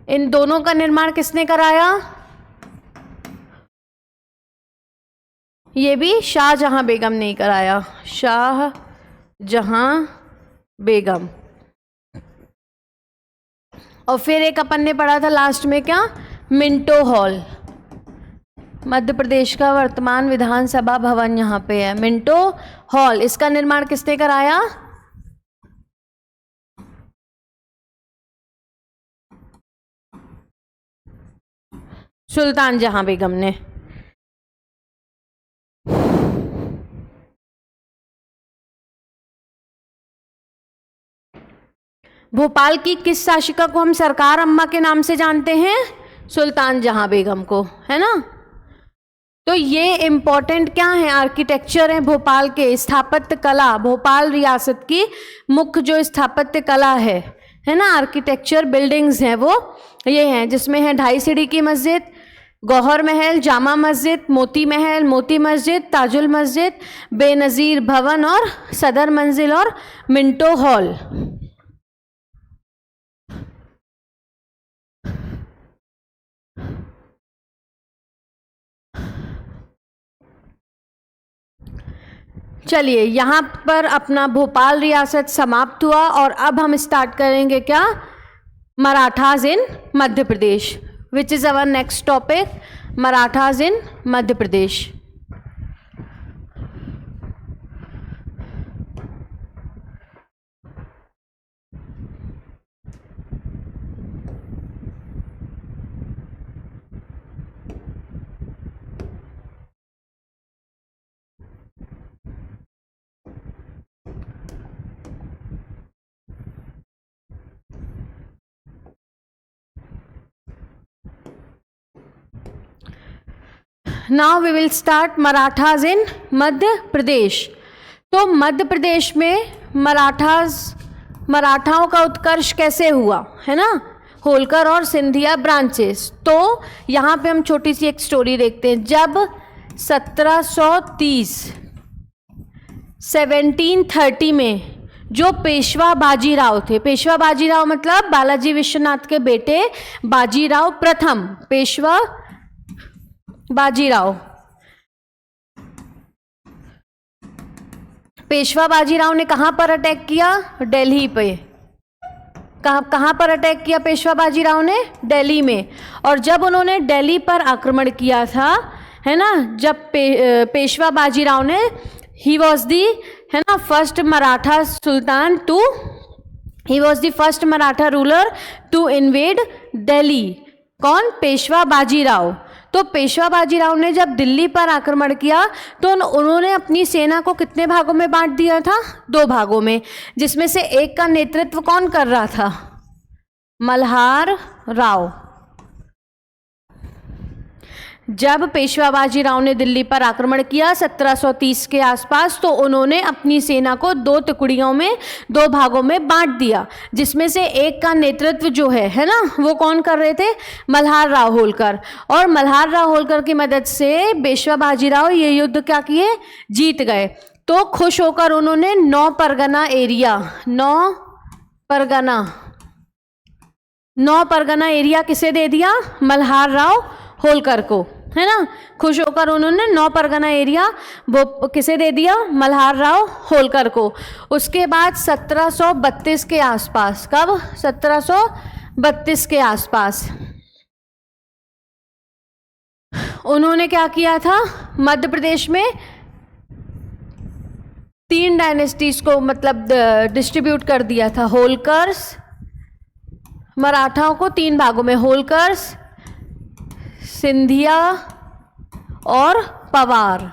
इन दोनों का निर्माण किसने कराया? ये भी शाहजहां बेगम ने कराया, शाहजहां बेगम। और फिर एक अपन ने पढ़ा था लास्ट में क्या? Minto hall. मध्य प्रदेश का वर्तमान विधानसभा भवन यहाँ पे है, मिंटो हॉल। इसका निर्माण किसने कराया? सुल्तान जहां बेगम ने। भोपाल की किस शासिका को हम सरकार अम्मा के नाम से जानते हैं? सुल्तान जहां बेगम को, है ना। तो ये इम्पोर्टेंट क्या है? आर्किटेक्चर है भोपाल के, स्थापत्य कला। भोपाल रियासत की मुख्य जो स्थापत्य कला है ना, आर्किटेक्चर बिल्डिंग्स हैं वो ये हैं, जिसमें है ढाई सीढ़ी की मस्जिद, गौहर महल, जामा मस्जिद, मोती महल, मोती मस्जिद, ताजुल मस्जिद, बेनजीर भवन और सदर मंजिल और मिंटो हॉल। चलिए, यहाँ पर अपना भोपाल रियासत समाप्त हुआ और अब हम स्टार्ट करेंगे क्या? Marathas in Madhya Pradesh, which is our next topic, Marathas in Madhya Pradesh. Now we will start Marathas in Madhya Pradesh. तो मध्य प्रदेश में मराठाओं का उत्कर्ष कैसे हुआ, है ना, होलकर और सिंधिया ब्रांचेस। तो यहाँ पे हम छोटी सी एक स्टोरी देखते हैं। जब 1730 में जो पेशवा बाजीराव थे, पेशवा बाजीराव मतलब बालाजी विश्वनाथ के बेटे बाजीराव प्रथम, पेशवा बाजीराव। पेशवा बाजीराव ने कहाँ पर अटैक किया? दिल्ली पे। कहाँ पर अटैक किया पेशवा बाजीराव ने? दिल्ली में। और जब उन्होंने दिल्ली पर आक्रमण किया था, है ना, जब पेशवा बाजीराव ने, ही वॉज दी, है ना, first Maratha sultan to, he was the first Maratha ruler to invade Delhi. कौन? पेशवा बाजीराव। तो पेशवा बाजीराव ने जब दिल्ली पर आक्रमण किया तो उन्होंने अपनी सेना को कितने भागों में बांट दिया था? 2 भागों में, जिसमें से एक का नेतृत्व कौन कर रहा था? मल्हार राव। जब पेशवा बाजीराव ने दिल्ली पर आक्रमण किया 1730 के आसपास, तो उन्होंने अपनी सेना को 2 टुकड़ियों में, 2 भागों में बांट दिया, जिसमें से एक का नेतृत्व जो है ना, वो कौन कर रहे थे? मल्हार राव होलकर। और मल्हार राव होलकर की मदद से पेशवा बाजीराव ये युद्ध क्या किए? जीत गए। तो खुश होकर उन्होंने 9 परगना एरिया किसे दे दिया? मल्हार राव होलकर को, है ना। खुश होकर उन्होंने 9 परगना एरिया वो किसे दे दिया? मल्हार राव होलकर को। उसके बाद 1732 के आसपास, कब? 1732 के आसपास उन्होंने क्या किया था? मध्य प्रदेश में 3 डायनेस्टीज को मतलब डिस्ट्रीब्यूट कर दिया था। होलकर्स, मराठाओं को 3 भागों में, होलकर्स, सिंधिया और पवार।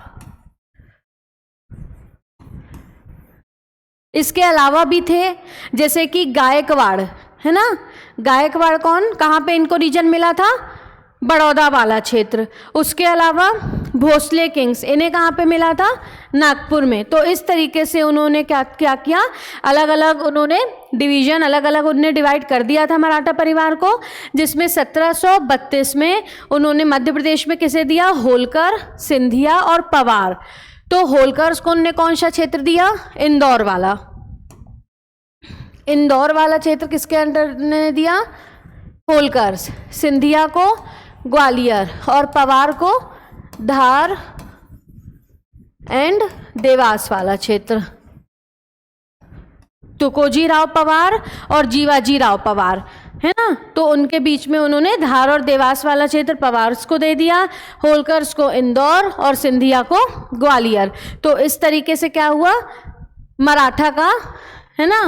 इसके अलावा भी थे जैसे कि गायकवाड़, है ना। गायकवाड़ कौन, कहाँ पे इनको रीजन मिला था, बड़ौदा वाला क्षेत्र। उसके अलावा भोसले किंग्स, इन्हें कहाँ पे मिला था, नागपुर में। तो इस तरीके से उन्होंने क्या क्या किया, अलग अलग उन्होंने डिवीजन, अलग अलग उन्होंने डिवाइड कर दिया था मराठा परिवार को, जिसमें 1732 में उन्होंने मध्य प्रदेश में किसे दिया, होलकर, सिंधिया और पवार। तो होलकर्स को उन्होंने कौन सा क्षेत्र दिया, इंदौर वाला। इंदौर वाला क्षेत्र किसके अंडर ने दिया, होलकर्स। सिंधिया को ग्वालियर और पवार को धार एंड देवास वाला क्षेत्र। तुकोजी राव पवार और जीवाजी राव पवार, है ना। तो उनके बीच में उन्होंने धार और देवास वाला क्षेत्र पवार्स को दे दिया, होलकर्स को इंदौर और सिंधिया को ग्वालियर। तो इस तरीके से क्या हुआ, मराठा का, है ना,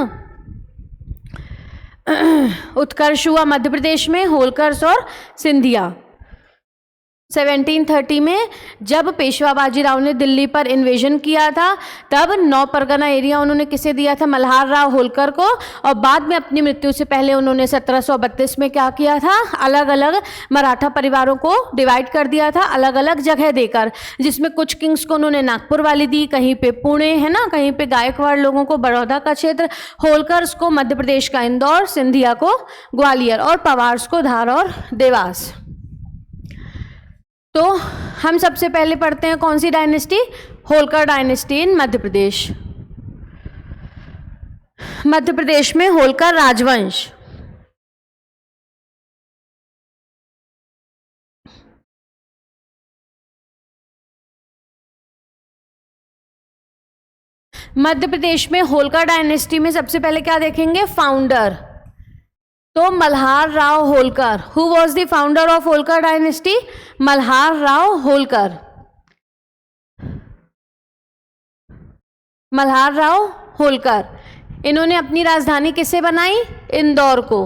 उत्कर्ष हुआ मध्य प्रदेश में, होलकर्स और सिंधिया। 1730 में जब पेशवा बाजीराव ने दिल्ली पर इन्वेजन किया था, तब 9 परगना एरिया उन्होंने किसे दिया था, मल्हार राव होलकर को। और बाद में अपनी मृत्यु से पहले उन्होंने 1732 में क्या किया था, अलग अलग मराठा परिवारों को डिवाइड कर दिया था, अलग अलग जगह देकर, जिसमें कुछ किंग्स को उन्होंने नागपुर वाली दी, कहीं पे पुणे, है ना, कहीं पे गायकवाड़ लोगों को बड़ौदा का क्षेत्र, होलकर्स को मध्य प्रदेश का इंदौर, सिंधिया को ग्वालियर और पवार्स को धार और देवास। तो हम सबसे पहले पढ़ते हैं कौन सी dynasty, Holkar dynasty in Madhya प्रदेश। मध्य प्रदेश में होलकर राजवंश। मध्य प्रदेश में होलकर डायनेस्टी में सबसे पहले क्या देखेंगे, फाउंडर। तो Malhar Rao Holkar, who was the founder of Holkar dynasty, Malhar Rao Holkar. Malhar Rao Holkar, इन्होंने अपनी राजधानी किसे बनाई, इंदौर को।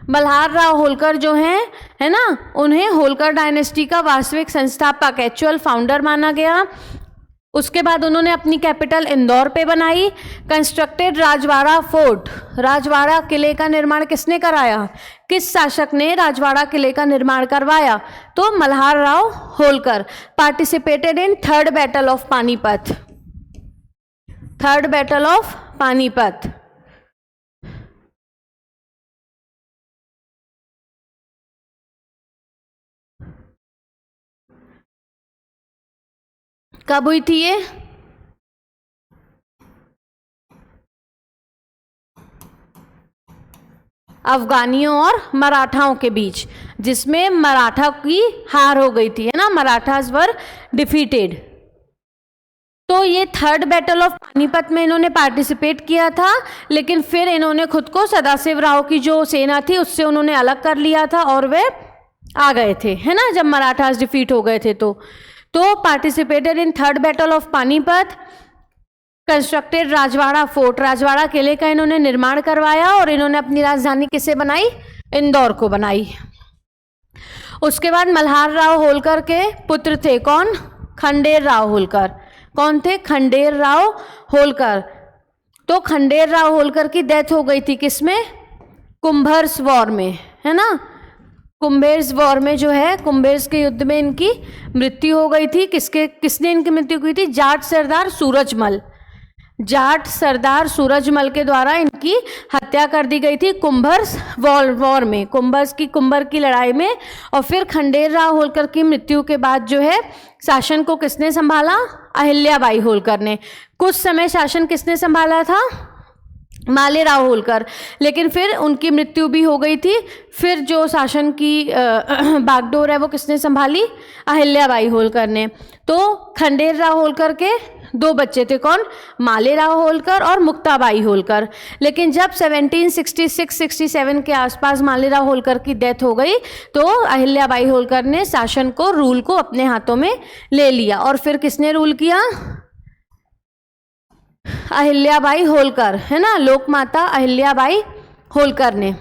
मल्हार राव होलकर जो हैं, है ना, उन्हें होलकर डायनेस्टी का वास्तविक संस्थापक, एक्चुअल फाउंडर माना गया। उसके बाद उन्होंने अपनी कैपिटल इंदौर पे बनाई। कंस्ट्रक्टेड राजवाड़ा फोर्ट, राजवाड़ा किले का निर्माण किसने कराया, किस शासक ने राजवाड़ा किले का निर्माण करवाया, तो Malhar Rao Holkar. Participated in third battle of Panipat, third battle of Panipat. कब हुई थी ये, अफगानियों और मराठाओं के बीच, जिसमें मराठा की हार हो गई थी, है ना, मराठास वर डिफीटेड। तो ये थर्ड बैटल ऑफ पानीपत में इन्होंने पार्टिसिपेट किया था, लेकिन फिर इन्होंने खुद को सदाशिव राव की जो सेना थी उससे उन्होंने अलग कर लिया था और वे आ गए थे, है ना, जब मराठास डिफीट हो गए थे। तो participated in third battle of Panipat, constructed Rajwada fort, Rajwada किले का इन्होंने निर्माण करवाया और इन्होंने अपनी राजधानी किसे बनाई, इंदौर को बनाई। उसके बाद मल्हार राव होलकर के पुत्र थे कौन, खंडेर राव होलकर। कौन थे, खंडेर राव होलकर। तो खंडेर राव होलकर की डेथ हो गई थी किसमें, कुंभर्स वॉर में, है ना, कुंभेर्स वॉर में जो है, कुंभेर्स के युद्ध में इनकी मृत्यु हो गई थी। किसने इनकी मृत्यु की थी, जाट सरदार सूरजमल, जाट सरदार सूरजमल के द्वारा इनकी हत्या कर दी गई थी कुंभर्स वॉर में, कुंभर की लड़ाई में। और फिर खंडेर राव होलकर की मृत्यु के बाद जो है शासन को किसने संभाला, अहिल्याबाई होलकर ने। कुछ समय शासन किसने संभाला था, मालेराव होलकर, लेकिन फिर उनकी मृत्यु भी हो गई थी। फिर जो शासन की बागडोर है वो किसने संभाली, अहिल्याबाई होलकर ने। तो खंडेर राव होलकर के 2 बच्चे थे कौन, मालेराव होलकर और मुक्ताबाई होलकर। लेकिन जब 1766-67 के आसपास मालेराव होलकर की डेथ हो गई तो अहिल्याबाई होलकर ने शासन को, रूल को अपने हाथों में ले लिया। और फिर किसने रूल किया, अहिल्याबाई होलकर, है ना, लोकमाता अहिल्याबाई होलकर ने।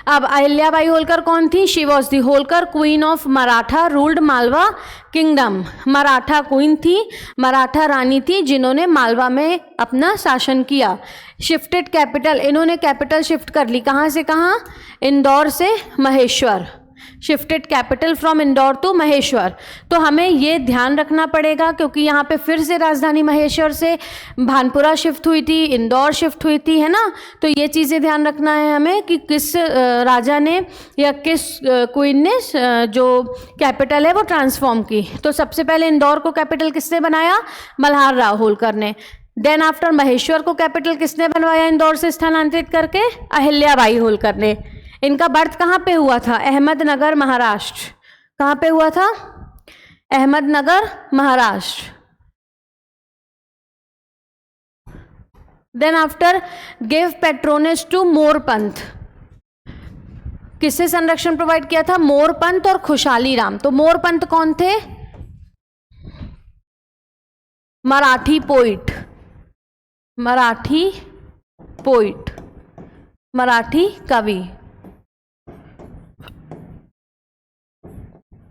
अब अहिल्याबाई होलकर कौन थी? She was the Holkar queen of Maratha ruled Malwa kingdom. Maratha queen थी, मराठा रानी थी जिन्होंने मालवा में अपना शासन किया। शिफ्टेड कैपिटल, इन्होंने कैपिटल शिफ्ट कर ली, कहाँ से कहाँ? इंदौर से Maheshwar. Shifted capital from Indore to Maheshwar. तो हमें ये ध्यान रखना पड़ेगा क्योंकि यहाँ पे फिर से राजधानी महेश्वर से भानपुरा शिफ्ट हुई थी, इंदौर शिफ्ट हुई थी, है ना। तो ये चीज़ें ध्यान रखना है हमें कि किस राजा ने या किस क्वीन ने जो कैपिटल है वो ट्रांसफॉर्म की। तो सबसे पहले इंदौर को कैपिटल किसने बनाया? मल्हार राव होलकर ने। देन आफ्टर महेश्वर को कैपिटल किसने बनवाया इंदौर से स्थानांतरित करके? अहिल्याबाई होलकर ने। इनका बर्थ कहाँ पे हुआ था? अहमदनगर, महाराष्ट्र। कहाँ पे हुआ था? Ahmednagar, Maharashtra. Then after give patronage to Moropant, किससे संरक्षण प्रोवाइड किया था? मोरपंथ और खुशहाली राम। तो मोरपंथ कौन थे? मराठी पोइट, मराठी पोइट, मराठी कवि।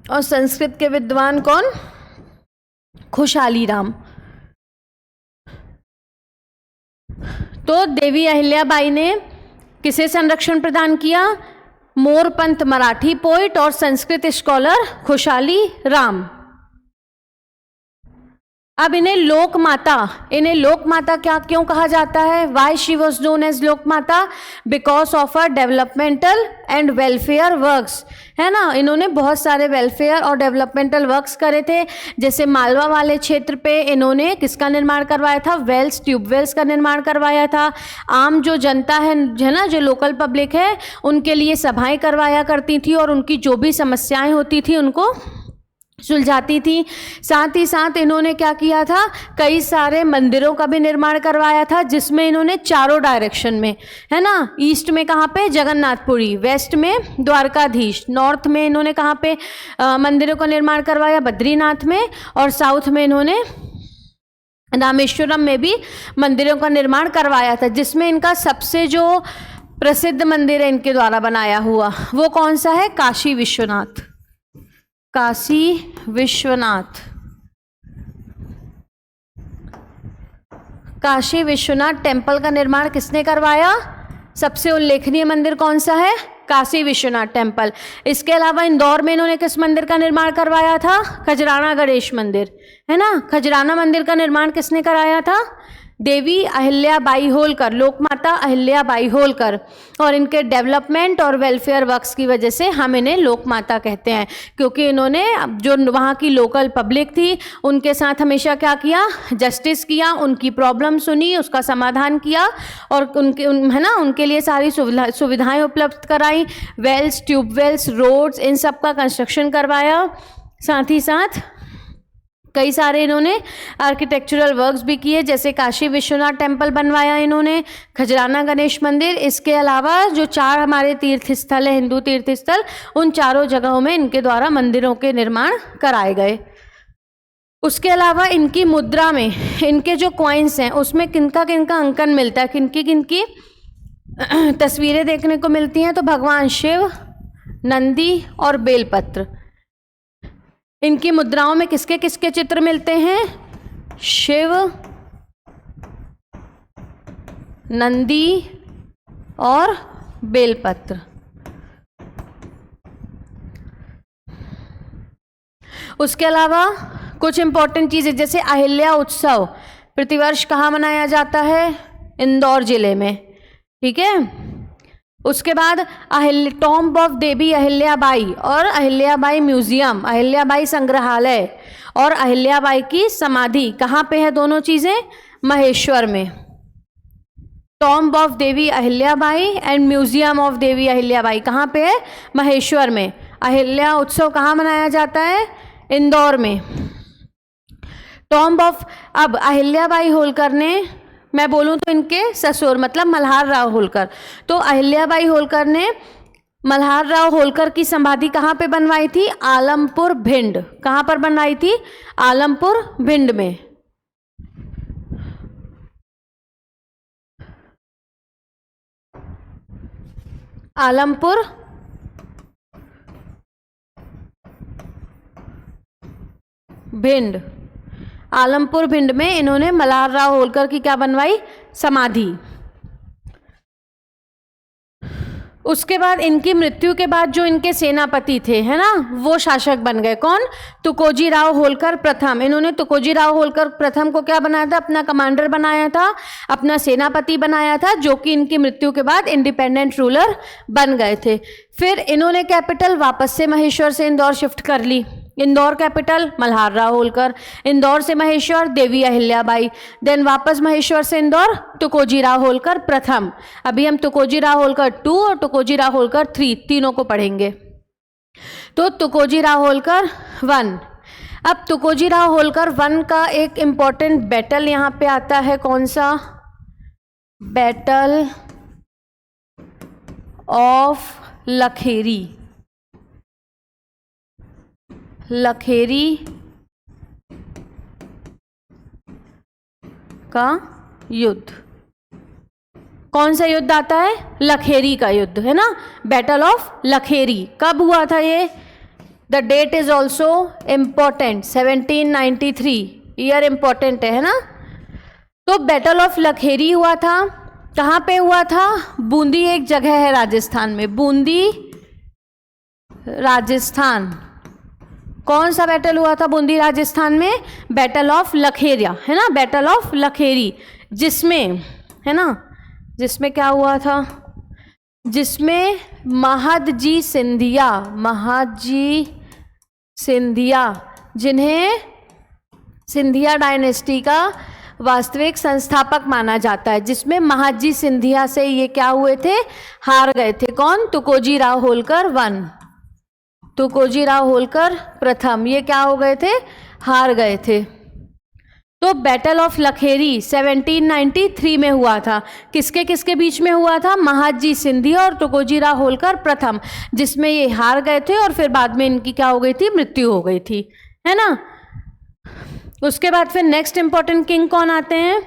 और संस्कृत के विद्वान कौन? खुशहाली राम। तो देवी अहिल्याबाई ने किसे संरक्षण प्रदान किया? मोरपंथ मराठी पोइट और संस्कृत स्कॉलर खुशहाली राम। अब इन्हें लोक माता, इन्हें लोक माता क्या क्यों कहा जाता है? Why she was known as Lok Mata? Because of a developmental and welfare works, है ना। इन्होंने बहुत सारे वेलफेयर और डेवलपमेंटल वर्क्स करे थे। जैसे मालवा वाले क्षेत्र पे इन्होंने किसका निर्माण करवाया था? वेल्स, ट्यूबवेल्स का निर्माण करवाया था। आम जो जनता है ना, जो लोकल पब्लिक है, उनके लिए सभाएं करवाया करती थी और उनकी जो भी समस्याएं होती थी उनको सुलझाती थी। साथ ही साथ इन्होंने क्या किया था? कई सारे मंदिरों का भी निर्माण करवाया था, जिसमें इन्होंने चारों डायरेक्शन में, है ना, ईस्ट में कहाँ पे? जगन्नाथपुरी, वेस्ट में द्वारकाधीश, नॉर्थ में इन्होंने कहाँ पे मंदिरों का निर्माण करवाया? बद्रीनाथ में, और साउथ में इन्होंने रामेश्वरम में भी मंदिरों का निर्माण करवाया था। जिसमें इनका सबसे जो प्रसिद्ध मंदिर है इनके द्वारा बनाया हुआ, वो कौन सा है? काशी विश्वनाथ, काशी विश्वनाथ। काशी विश्वनाथ टेम्पल का निर्माण किसने करवाया? सबसे उल्लेखनीय मंदिर कौन सा है? काशी विश्वनाथ टेम्पल। इसके अलावा इंदौर में इन्होंने किस मंदिर का निर्माण करवाया था? खजराना गणेश मंदिर, है ना। खजराना मंदिर का निर्माण किसने कराया था? देवी अहिल्याबाई होलकर, लोकमाता अहिल्याबाई होलकर। और इनके डेवलपमेंट और वेलफेयर वर्क्स की वजह से हम इन्हें लोकमाता कहते हैं, क्योंकि इन्होंने जो वहाँ की लोकल पब्लिक थी उनके साथ हमेशा क्या किया? जस्टिस किया, उनकी प्रॉब्लम सुनी, उसका समाधान किया और है ना, उनके लिए सारी सुविधाएं उपलब्ध कराई। वेल्स, ट्यूबवेल्स, रोड्स, इन सब का कंस्ट्रक्शन करवाया। साथ ही साथ कई सारे इन्होंने आर्किटेक्चरल वर्क्स भी किए, जैसे काशी विश्वनाथ टेम्पल बनवाया इन्होंने, खजराना गणेश मंदिर। इसके अलावा जो 4 हमारे तीर्थ स्थल है, हिंदू तीर्थ स्थल, उन चारों जगहों में इनके द्वारा मंदिरों के निर्माण कराए गए। उसके अलावा इनकी मुद्रा में, इनके जो कॉइन्स हैं उसमें किनका किनका अंकन मिलता है, किनकी किनकी तस्वीरें देखने को मिलती हैं? तो भगवान शिव, नंदी और बेलपत्र। इनकी मुद्राओं में किसके किसके चित्र मिलते हैं? शिव, नंदी और बेलपत्र। उसके अलावा कुछ इंपॉर्टेंट चीजें, जैसे अहिल्या उत्सव प्रतिवर्ष कहाँ मनाया जाता है? इंदौर जिले में, ठीक है। उसके बाद टॉम्ब ऑफ देवी अहिल्याबाई और अहिल्याबाई म्यूजियम, अहिल्याबाई संग्रहालय और अहिल्याबाई की समाधि कहाँ पे है? दोनों चीजें महेश्वर में। Tomb of Devi Ahilyabai and museum of Devi Ahilyabai कहाँ पे है? महेश्वर में। अहिल्या उत्सव कहाँ मनाया जाता है? इंदौर में। टॉम्ब ऑफ, अब अहिल्याबाई होलकर ने, मैं बोलूं तो इनके ससुर मतलब मल्हार राव होलकर, तो अहिल्याबाई होलकर ने मल्हार राव होलकर की समाधि कहाँ पे बनवाई थी? आलमपुर भिंड। कहाँ पर बनवाई थी? आलमपुर भिंड में। आलमपुर भिंड। आलमपुर भिंड में इन्होंने मल्हारराव होलकर की क्या बनवाई? समाधि। उसके बाद इनकी मृत्यु के बाद जो इनके सेनापति थे, है ना, वो शासक बन गए। कौन? तुकोजी राव होलकर प्रथम। इन्होंने तुकोजी राव होलकर प्रथम को क्या बनाया था? अपना कमांडर बनाया था, अपना सेनापति बनाया था, जो कि इनकी मृत्यु के बाद इंडिपेंडेंट रूलर बन गए थे। फिर इन्होंने कैपिटल वापस से महेश्वर से इंदौर शिफ्ट कर ली। इंदौर कैपिटल मल्हारराव होलकर, इंदौर से महेश्वर देवी अहिल्याबाई, देन वापस महेश्वर से इंदौर तुकोजी राव होलकर प्रथम। अभी हम तुकोजी राव होलकर 2 और तुकोजी राव होलकर 3 तीनों को पढ़ेंगे। तो तुकोजी राव होलकर 1। अब तुकोजी राव होलकर 1 का एक इंपॉर्टेंट बैटल यहाँ पे आता है। कौन सा? Battle of Lakheri. लखेरी का युद्ध। कौन सा युद्ध आता है? लखेरी का युद्ध, है ना, बैटल ऑफ लखेरी। कब हुआ था ये? The date is also important, 1793 year important है ना। तो बैटल ऑफ लखेरी हुआ था। कहाँ पे हुआ था? बूंदी एक जगह है राजस्थान में, बूंदी राजस्थान। कौन सा बैटल हुआ था बूंदी राजस्थान में? बैटल ऑफ लखेरिया, है ना, बैटल ऑफ लखेरी, जिसमें, है ना, जिसमें क्या हुआ था? जिसमें महादजी सिंधिया, महादजी सिंधिया, जिन्हें सिंधिया डायनेस्टी का वास्तविक संस्थापक माना जाता है, जिसमें महादजी सिंधिया से ये क्या हुए थे? हार गए थे। कौन? तुकोजी राव होलकर 1, तुकोजी राव होलकर प्रथम, ये क्या हो गए थे? हार गए थे। तो बैटल ऑफ लखेरी 1793 में हुआ था। किसके किसके बीच में हुआ था? महादजी सिंधिया और तुकोजी राव होलकर प्रथम, जिसमें ये हार गए थे और फिर बाद में इनकी क्या हो गई थी? मृत्यु हो गई थी, है ना। उसके बाद फिर नेक्स्ट इंपॉर्टेंट किंग कौन आते हैं?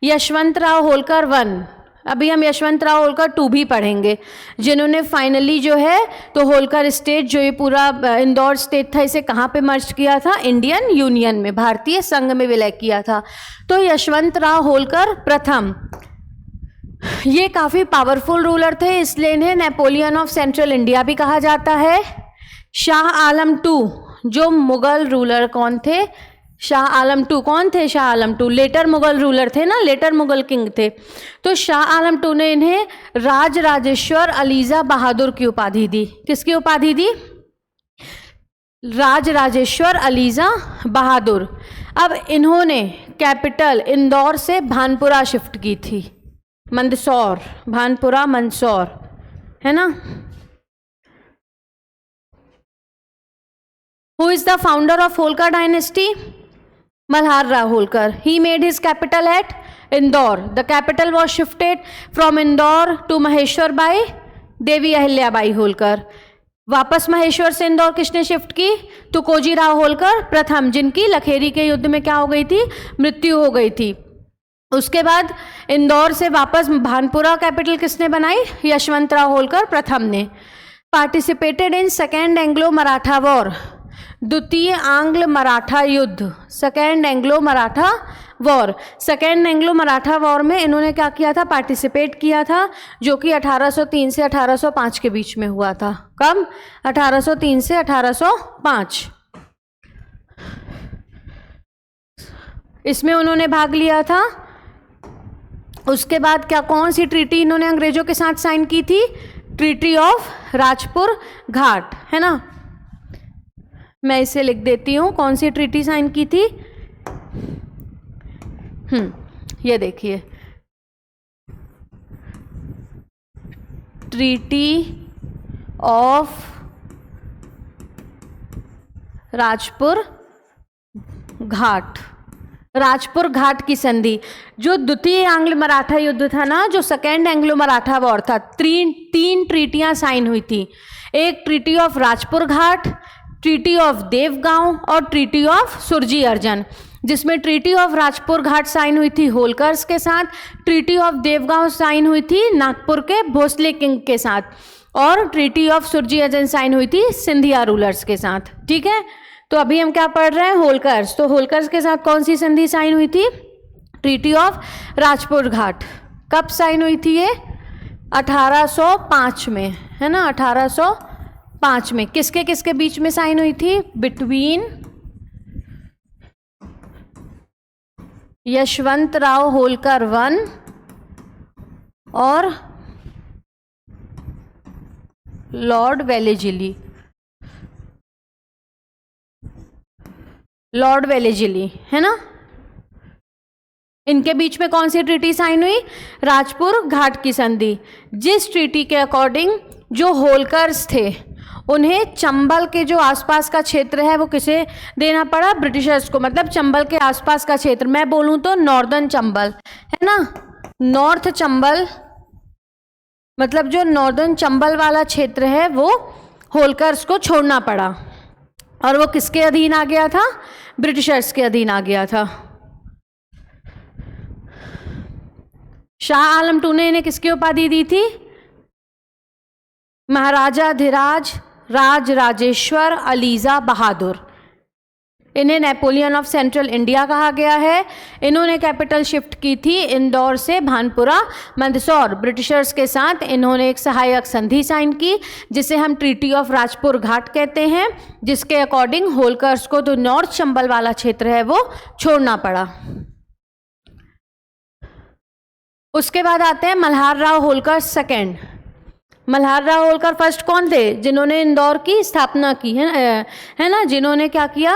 यशवंत राव होलकर 1। अभी हम यशवंत राव होलकर 2 भी पढ़ेंगे, जिन्होंने फाइनली जो है तो होलकर स्टेट, जो ये पूरा इंदौर स्टेट था, इसे कहाँ पे मर्ज किया था? इंडियन यूनियन में, भारतीय संघ में विलय किया था। तो यशवंत राव होलकर प्रथम ये काफ़ी पावरफुल रूलर थे, इसलिए इन्हें नेपोलियन ऑफ सेंट्रल इंडिया भी कहा जाता है। शाह आलम 2 जो मुगल रूलर कौन थे? शाह आलम 2 कौन थे? शाह आलम 2 लेटर मुगल रूलर थे ना, लेटर मुगल किंग थे। तो शाह आलम 2 ने इन्हें राज राजेश्वर अलीजा बहादुर की उपाधि दी। किसकी उपाधि दी? राज राजेश्वर अलीजा बहादुर। अब इन्होंने कैपिटल इंदौर से भानपुरा शिफ्ट की थी, मंदसौर, भानपुरा मंदसौर, है ना। Who is the founder of Holkar dynasty? Malharrao Holkar. He made his capital at Indore. The capital was shifted from Indore to Maheshwar by Devi Ahilyabai Holkar. वापस महेश्वर से इंदौर किसने शिफ्ट की? तुकोजी राव होलकर प्रथम, जिनकी लखेरी के युद्ध में क्या हो गई थी? मृत्यु हो गई थी। उसके बाद इंदौर से वापस भानपुरा कैपिटल किसने बनाई? यशवंत राव होलकर प्रथम ने। Participated in second Anglo Maratha war, द्वितीय आंग्ल मराठा युद्ध, second Anglo Maratha war. Second Anglo Maratha war में इन्होंने क्या किया था? पार्टिसिपेट किया था, जो कि 1803 से 1805 के बीच में हुआ था। कब? 1803 से 1805। इसमें उन्होंने भाग लिया था। उसके बाद क्या, कौन सी ट्रीटी इन्होंने अंग्रेजों के साथ साइन की थी? ट्रीटी ऑफ राजपुर घाट, है ना। मैं इसे लिख देती हूँ, कौन सी ट्रीटी साइन की थी। ये देखिए, ट्रीटी ऑफ राजपुर घाट, राजपुर घाट की संधि। जो द्वितीय आंग्ल मराठा युद्ध था ना, जो सेकेंड एंग्लो मराठा वॉर था, तीन ट्रीटियां साइन हुई थी। एक treaty of Rajpur Ghat, treaty of Devgaon और ट्रीटी ऑफ सुरजी अर्जन। जिसमें treaty of Rajpur Ghat sign हुई थी होलकर्स के साथ, ट्रीटी ऑफ देवगांव साइन हुई थी नागपुर के भोसले किंग के साथ, और ट्रीटी ऑफ सुरजीअजन साइन हुई थी सिंधिया रूलर्स के साथ। ठीक है, तो अभी हम क्या पढ़ रहे हैं, होलकर्स। तो होलकर्स के साथ कौन सी संधि साइन हुई थी, ट्रीटी ऑफ राजपुर घाट। कब साइन हुई थी ये, 1805 में, है ना, 1805 में। किसके किसके बीच में साइन हुई थी, बिटवीन यशवंतराव होलकर 1 और लॉर्ड वेलेजिली, लॉर्ड वेलेजिली, है ना। इनके बीच में कौन सी ट्रीटी साइन हुई, राजपुर घाट की संधि, जिस ट्रीटी के अकॉर्डिंग जो होलकर्स थे उन्हें चंबल के जो आसपास का क्षेत्र है वो किसे देना पड़ा, ब्रिटिशर्स को। मतलब चंबल के आसपास का क्षेत्र, मैं बोलूं तो नॉर्दर्न चंबल, है ना, नॉर्थ चंबल, मतलब जो नॉर्दर्न चंबल वाला क्षेत्र है वो होलकर्स को छोड़ना पड़ा, और वो किसके अधीन आ गया था, ब्रिटिशर्स के अधीन आ गया था। शाह आलम II ने इन्हें किसकी उपाधि दी थी, महाराजा धीराज राज राजेश्वर अलीजा बहादुर। इन्हें नेपोलियन ऑफ सेंट्रल इंडिया कहा गया है। इन्होंने कैपिटल शिफ्ट की थी इंदौर से भानपुरा मंदसौर। ब्रिटिशर्स के साथ इन्होंने एक सहायक संधि साइन की जिसे हम ट्रीटी ऑफ राजपुर घाट कहते हैं, जिसके अकॉर्डिंग होलकर्स को जो नॉर्थ चंबल वाला क्षेत्र है वो छोड़ना पड़ा। उसके बाद आते हैं मल्हार राव होलकर सेकेंड। मल्हार राव होलकर फर्स्ट कौन थे, जिन्होंने इंदौर की स्थापना की है ना, जिन्होंने क्या किया,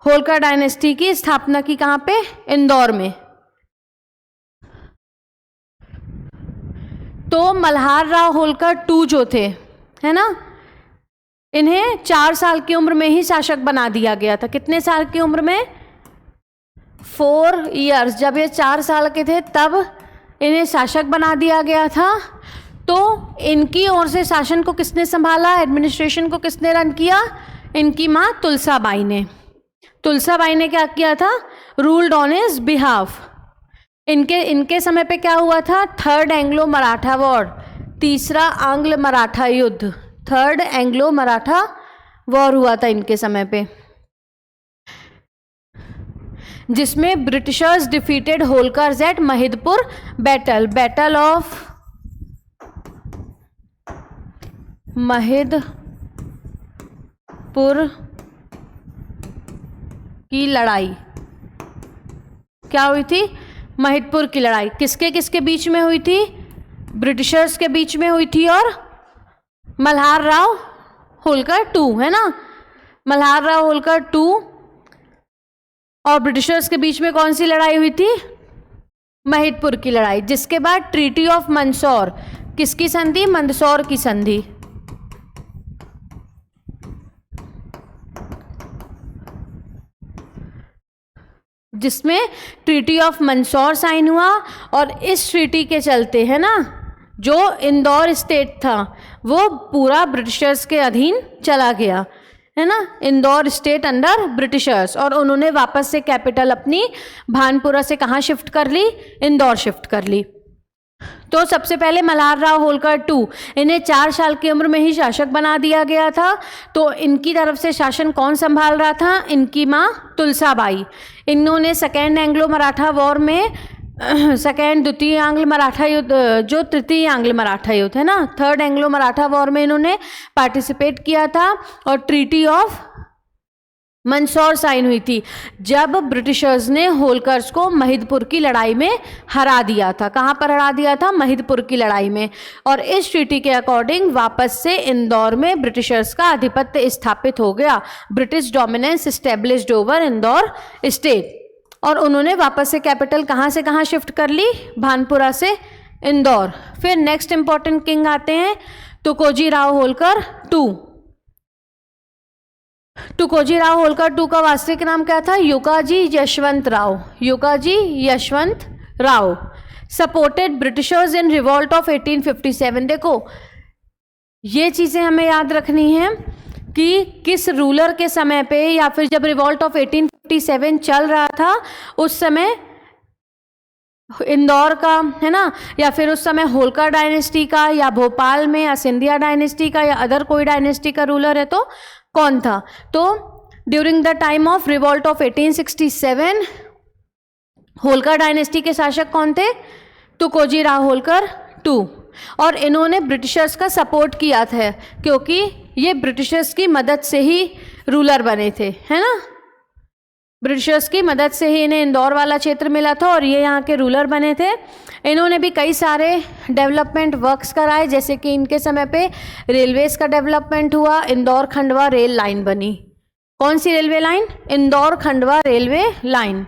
होलकर डायनेस्टी की स्थापना की। कहाँ पे, इंदौर में। तो मल्हार राव होलकर II जो थे, है ना, इन्हें 4 साल की उम्र में ही शासक बना दिया गया था। कितने साल की उम्र में, 4 इयर्स। जब ये 4 साल के थे तब इन्हें शासक बना दिया गया था। तो इनकी ओर से शासन को किसने संभाला, एडमिनिस्ट्रेशन को किसने रन किया, इनकी माँ तुलसाबाई ने। तुलसाबाई ने क्या किया था, रूल्ड ऑन हिज बिहाफ। इनके समय पे क्या हुआ था, 3rd एंग्लो मराठा वॉर, तीसरा आंग्ल मराठा युद्ध, 3rd एंग्लो मराठा वॉर हुआ था इनके समय पे, जिसमें Britishers defeated Holkars at Mahidpur battle, battle of Mahidpur की लड़ाई। क्या हुई थी, महिदपुर की लड़ाई। किसके किसके बीच में हुई थी, ब्रिटिशर्स के बीच में हुई थी और मल्हार राव होलकर II, है ना। मल्हार राव होलकर II और ब्रिटिशर्स के बीच में कौन सी लड़ाई हुई थी, महिदपुर की लड़ाई। जिसके बाद ट्रीटी ऑफ मंदसौर, किसकी संधि, मंदसौर की संधि, जिसमें ट्रीटी ऑफ मंदसौर साइन हुआ। और इस ट्रीटी के चलते, है ना, जो इंदौर स्टेट था वो पूरा ब्रिटिशर्स के अधीन चला गया, है ना, इंदौर स्टेट अंडर ब्रिटिशर्स। और उन्होंने वापस से कैपिटल अपनी भानपुरा से कहाँ शिफ्ट कर ली, इंदौर शिफ्ट कर ली। तो सबसे पहले मल्हार राव होलकर II, इन्हें 4 साल की उम्र में ही शासक बना दिया गया था। तो इनकी तरफ से शासन कौन संभाल रहा था, इनकी माँ तुलसाबाई। इन्होंने 2nd एंग्लो मराठा वॉर में द्वितीय आंग्ल मराठा युद्ध, जो तृतीय आंग्ल मराठा युद्ध है ना, 3rd एंग्लो मराठा वॉर में इन्होंने पार्टिसिपेट किया था। और ट्रीटी ऑफ मंदसौर साइन हुई थी जब ब्रिटिशर्स ने होलकर्स को महिदपुर की लड़ाई में हरा दिया था। कहाँ पर हरा दिया था, महिदपुर की लड़ाई में। और इस ट्रीटी के अकॉर्डिंग वापस से इंदौर में ब्रिटिशर्स का आधिपत्य स्थापित हो गया, British dominance established over Indore state. और उन्होंने वापस से कैपिटल कहाँ से कहाँ शिफ्ट कर ली, भानपुरा से इंदौर। फिर नेक्स्ट इंपॉर्टेंट किंग आते हैं तुकोजी राव होलकर II। तुकोजी राव होलकर II का वास्तविक नाम क्या था, Yukaji Yashwant Rao. Yukaji Yashwant Rao supported Britishers in revolt of 1857। देखो ये चीज़ें हमें याद रखनी है कि किस रूलर के समय पे, या फिर जब रिवॉल्ट ऑफ 1857 1857 चल रहा था उस समय इंदौर का, है ना, या फिर उस समय होलकर डायनेस्टी का, या भोपाल में या सिंधिया डायनेस्टी का, या अदर कोई डायनेस्टी का रूलर है तो कौन था? तो during the time of revolt of 1867 Holkar dynasty के शासक कौन थे? तुकोजी राव होलकर टू। और इन्होंने ब्रिटिशर्स का सपोर्ट किया था क्योंकि ये ब्रिटिशर्स की मदद से ही रूलर बने थे, है ना। ब्रिटिशर्स की मदद से ही इन्हें इंदौर वाला क्षेत्र मिला था और ये यहाँ के रूलर बने थे। इन्होंने भी कई सारे डेवलपमेंट वर्क्स कराए, जैसे कि इनके समय पे रेलवेज का डेवलपमेंट हुआ, इंदौर खंडवा रेल लाइन बनी। कौन सी railway line? Indore Khandwa railway line.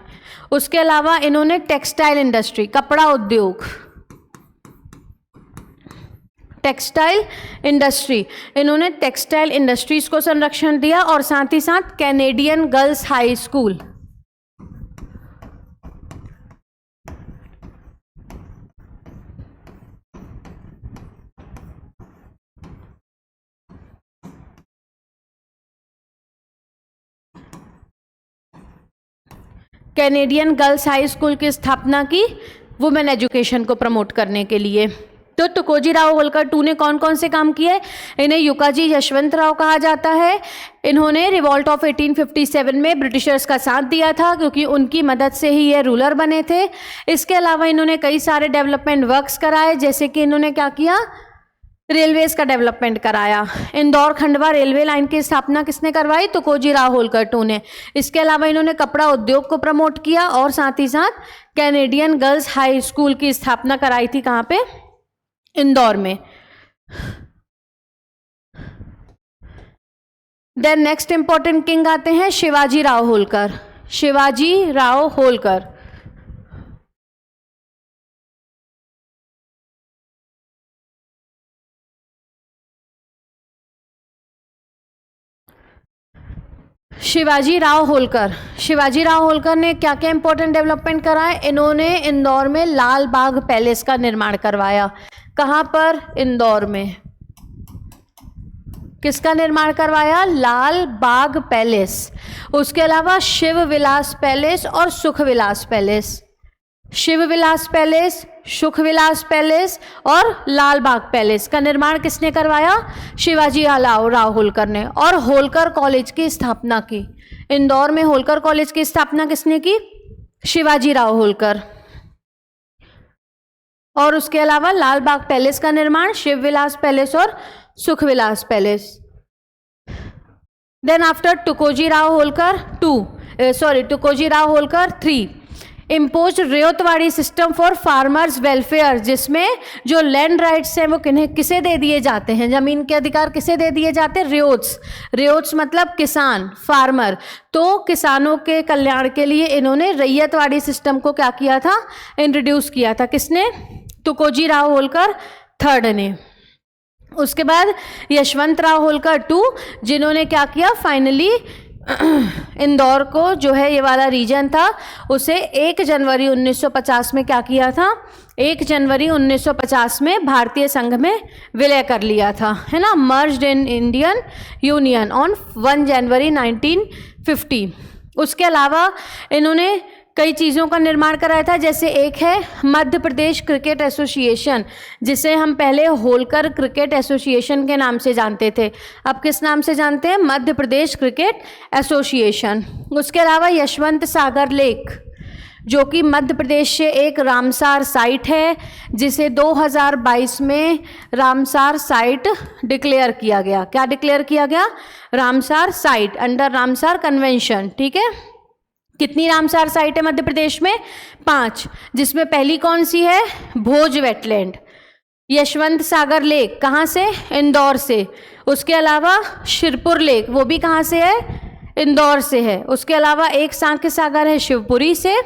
उसके अलावा इन्होंने टेक्सटाइल इंडस्ट्री, कपड़ा उद्योग, टेक्सटाइल इंडस्ट्री, इन्होंने टेक्सटाइल इंडस्ट्रीज को संरक्षण दिया और साथ ही साथ Canadian girls high school, Canadian girls high school की स्थापना की वुमेन एजुकेशन को प्रमोट करने के लिए। तो तुकोजी राव होलकर टू ने कौन कौन से काम किए? इन्हें युकाजी यशवंत राव कहा जाता है। इन्होंने रिवॉल्ट ऑफ 1857 में ब्रिटिशर्स का साथ दिया था क्योंकि उनकी मदद से ही ये रूलर बने थे। इसके अलावा इन्होंने कई सारे डेवलपमेंट वर्क्स कराए, जैसे कि इन्होंने क्या किया? रेलवेज का डेवलपमेंट कराया। इंदौर खंडवा रेलवे लाइन की स्थापना किसने करवाई? तुकोजी राव होलकर टू ने। इसके अलावा इन्होंने कपड़ा उद्योग को प्रमोट किया और साथ ही साथ कैनेडियन गर्ल्स हाई स्कूल की स्थापना कराई थी। कहाँ पे? इंदौर में। देन नेक्स्ट इंपॉर्टेंट किंग आते हैं शिवाजी राव होलकर। शिवाजी राव होलकर शिवाजी राव होलकर ने क्या क्या इंपॉर्टेंट डेवलपमेंट कराए? इन्होंने इंदौर में लाल बाग पैलेस का निर्माण करवाया। कहाँ पर? इंदौर में। किसका निर्माण करवाया? लाल बाग पैलेस। उसके अलावा शिव विलास पैलेस और सुख विलास पैलेस, शिव विलास पैलेस, सुख विलास पैलेस और लाल बाग पैलेस का निर्माण किसने करवाया? शिवाजी राव होलकर ने। और होलकर कॉलेज की स्थापना की। इंदौर में होलकर कॉलेज की स्थापना किसने की? शिवाजी राव होलकर। और उसके अलावा लाल बाग पैलेस का निर्माण शिव विलास पैलेस और Sukh Vilas palace. Then after Tukoji Rao Holkar 3 impose ryotwari system for farmers welfare, जिसमें जो लैंड राइट्स हैं वो किसे दे दिए जाते हैं? जमीन के अधिकार किसे दे दिए जाते हैं? रेयोट्स मतलब किसान, फार्मर। तो किसानों के कल्याण के लिए इन्होंने रैयतवाड़ी सिस्टम को क्या किया था? इंट्रोड्यूस किया था। किसने? तुकोजी राव होलकर थर्ड ने। उसके बाद यशवंत राव होलकर टू, जिन्होंने क्या किया? फाइनली इंदौर को जो है ये वाला रीजन था उसे 1 जनवरी 1950 में क्या किया था? 1 जनवरी 1950 में भारतीय संघ में विलय कर लिया था, है ना। Merged in Indian union on 1 जनवरी 1950। उसके अलावा इन्होंने कई चीज़ों का निर्माण कराया था, जैसे एक है मध्य प्रदेश क्रिकेट एसोसिएशन, जिसे हम पहले होलकर क्रिकेट एसोसिएशन के नाम से जानते थे, अब किस नाम से जानते हैं? Madhya Pradesh cricket association. उसके अलावा यशवंत सागर लेक, जो कि मध्य प्रदेश से एक रामसार साइट है, जिसे 2022 में रामसार साइट डिक्लेयर किया गया। क्या डिक्लेयर किया गया? Ramsar site under Ramsar convention. ठीक है। कितनी रामसार साइट है मध्य प्रदेश में? 5, जिसमें पहली कौन सी है? भोज वेटलैंड। यशवंत सागर लेक कहाँ से? इंदौर से। उसके अलावा शिरपुर लेक, वो भी कहाँ से है? इंदौर से है। उसके अलावा एक सांख्य सागर है शिवपुरी से।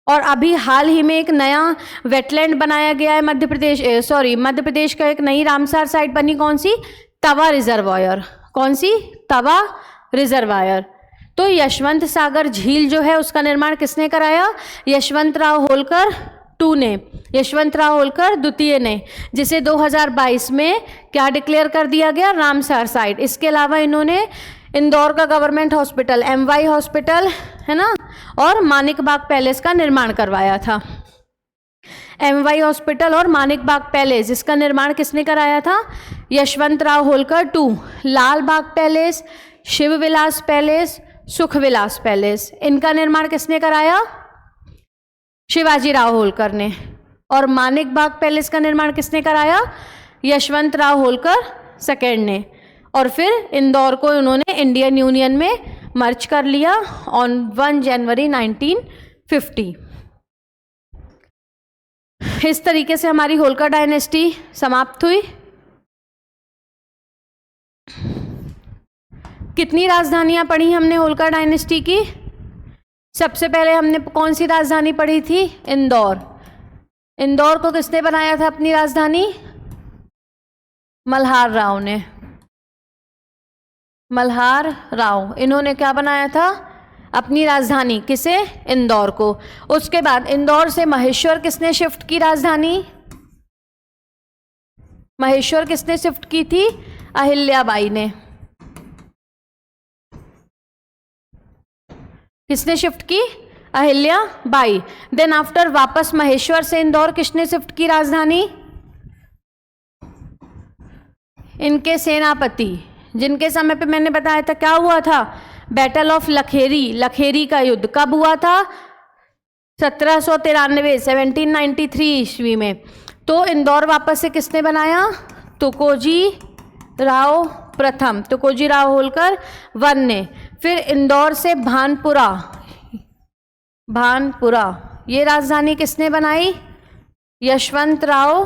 और अभी हाल ही में एक नया वेटलैंड बनाया गया है मध्य प्रदेश का एक नई रामसार साइट बनी। कौन सी? तवा रिजर्वायर। कौन सी? तवा रिजर्वायर। तो यशवंत सागर झील जो है उसका निर्माण किसने कराया? यशवंत राव होलकर टू ने, यशवंत राव होलकर द्वितीय ने, जिसे 2022 में क्या डिक्लेयर कर दिया गया? Ramsar site. इसके अलावा इन्होंने इंदौर का गवर्नमेंट हॉस्पिटल MY हॉस्पिटल है ना, और मानिक बाग पैलेस का निर्माण करवाया था। MY हॉस्पिटल और मानिक बाग पैलेस, इसका निर्माण किसने कराया था? यशवंतराव होलकर 2। लाल बाग पैलेस, शिव विलास पैलेस, सुख विलास पैलेस, इनका निर्माण किसने कराया? शिवाजी राव होलकर ने। और मानिक बाग पैलेस का निर्माण किसने कराया? यशवंतराव होलकर 2 ने। और फिर इंदौर को उन्होंने इंडियन यूनियन में मर्ज कर लिया ऑन 1 जनवरी 1950। इस तरीके से हमारी होलकर डायनेस्टी समाप्त हुई। कितनी राजधानियां पढ़ी हमने होलकर डायनेस्टी की? सबसे पहले हमने कौन सी राजधानी पढ़ी थी? इंदौर। इंदौर को किसने बनाया था अपनी राजधानी? मल्हार राव ने। मल्हार राव, इन्होंने क्या बनाया था अपनी राजधानी? किसे? इंदौर को। उसके बाद इंदौर से महेश्वर किसने शिफ्ट की राजधानी? महेश्वर किसने शिफ्ट की थी? अहिल्याबाई ने। किसने शिफ्ट की? अहिल्याबाई। देन आफ्टर वापस महेश्वर से इंदौर किसने शिफ्ट की राजधानी? इनके सेनापति, जिनके समय पे मैंने बताया था क्या हुआ था? बैटल ऑफ लखेरी, लखेरी का युद्ध कब हुआ था? 1793 1793 ईस्वी में। तो इंदौर वापस से किसने बनाया? तुकोजी राव प्रथम, तुकोजी राव होलकर 1 ने। फिर इंदौर से भानपुरा, भानपुरा ये राजधानी किसने बनाई? यशवंतराव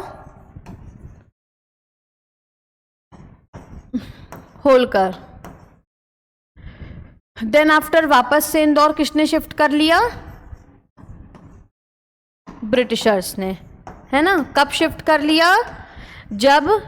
होलकर। देन आफ्टर वापस से इंदौर किसने शिफ्ट कर लिया? ब्रिटिशर्स ने, है ना। कब शिफ्ट कर लिया? जब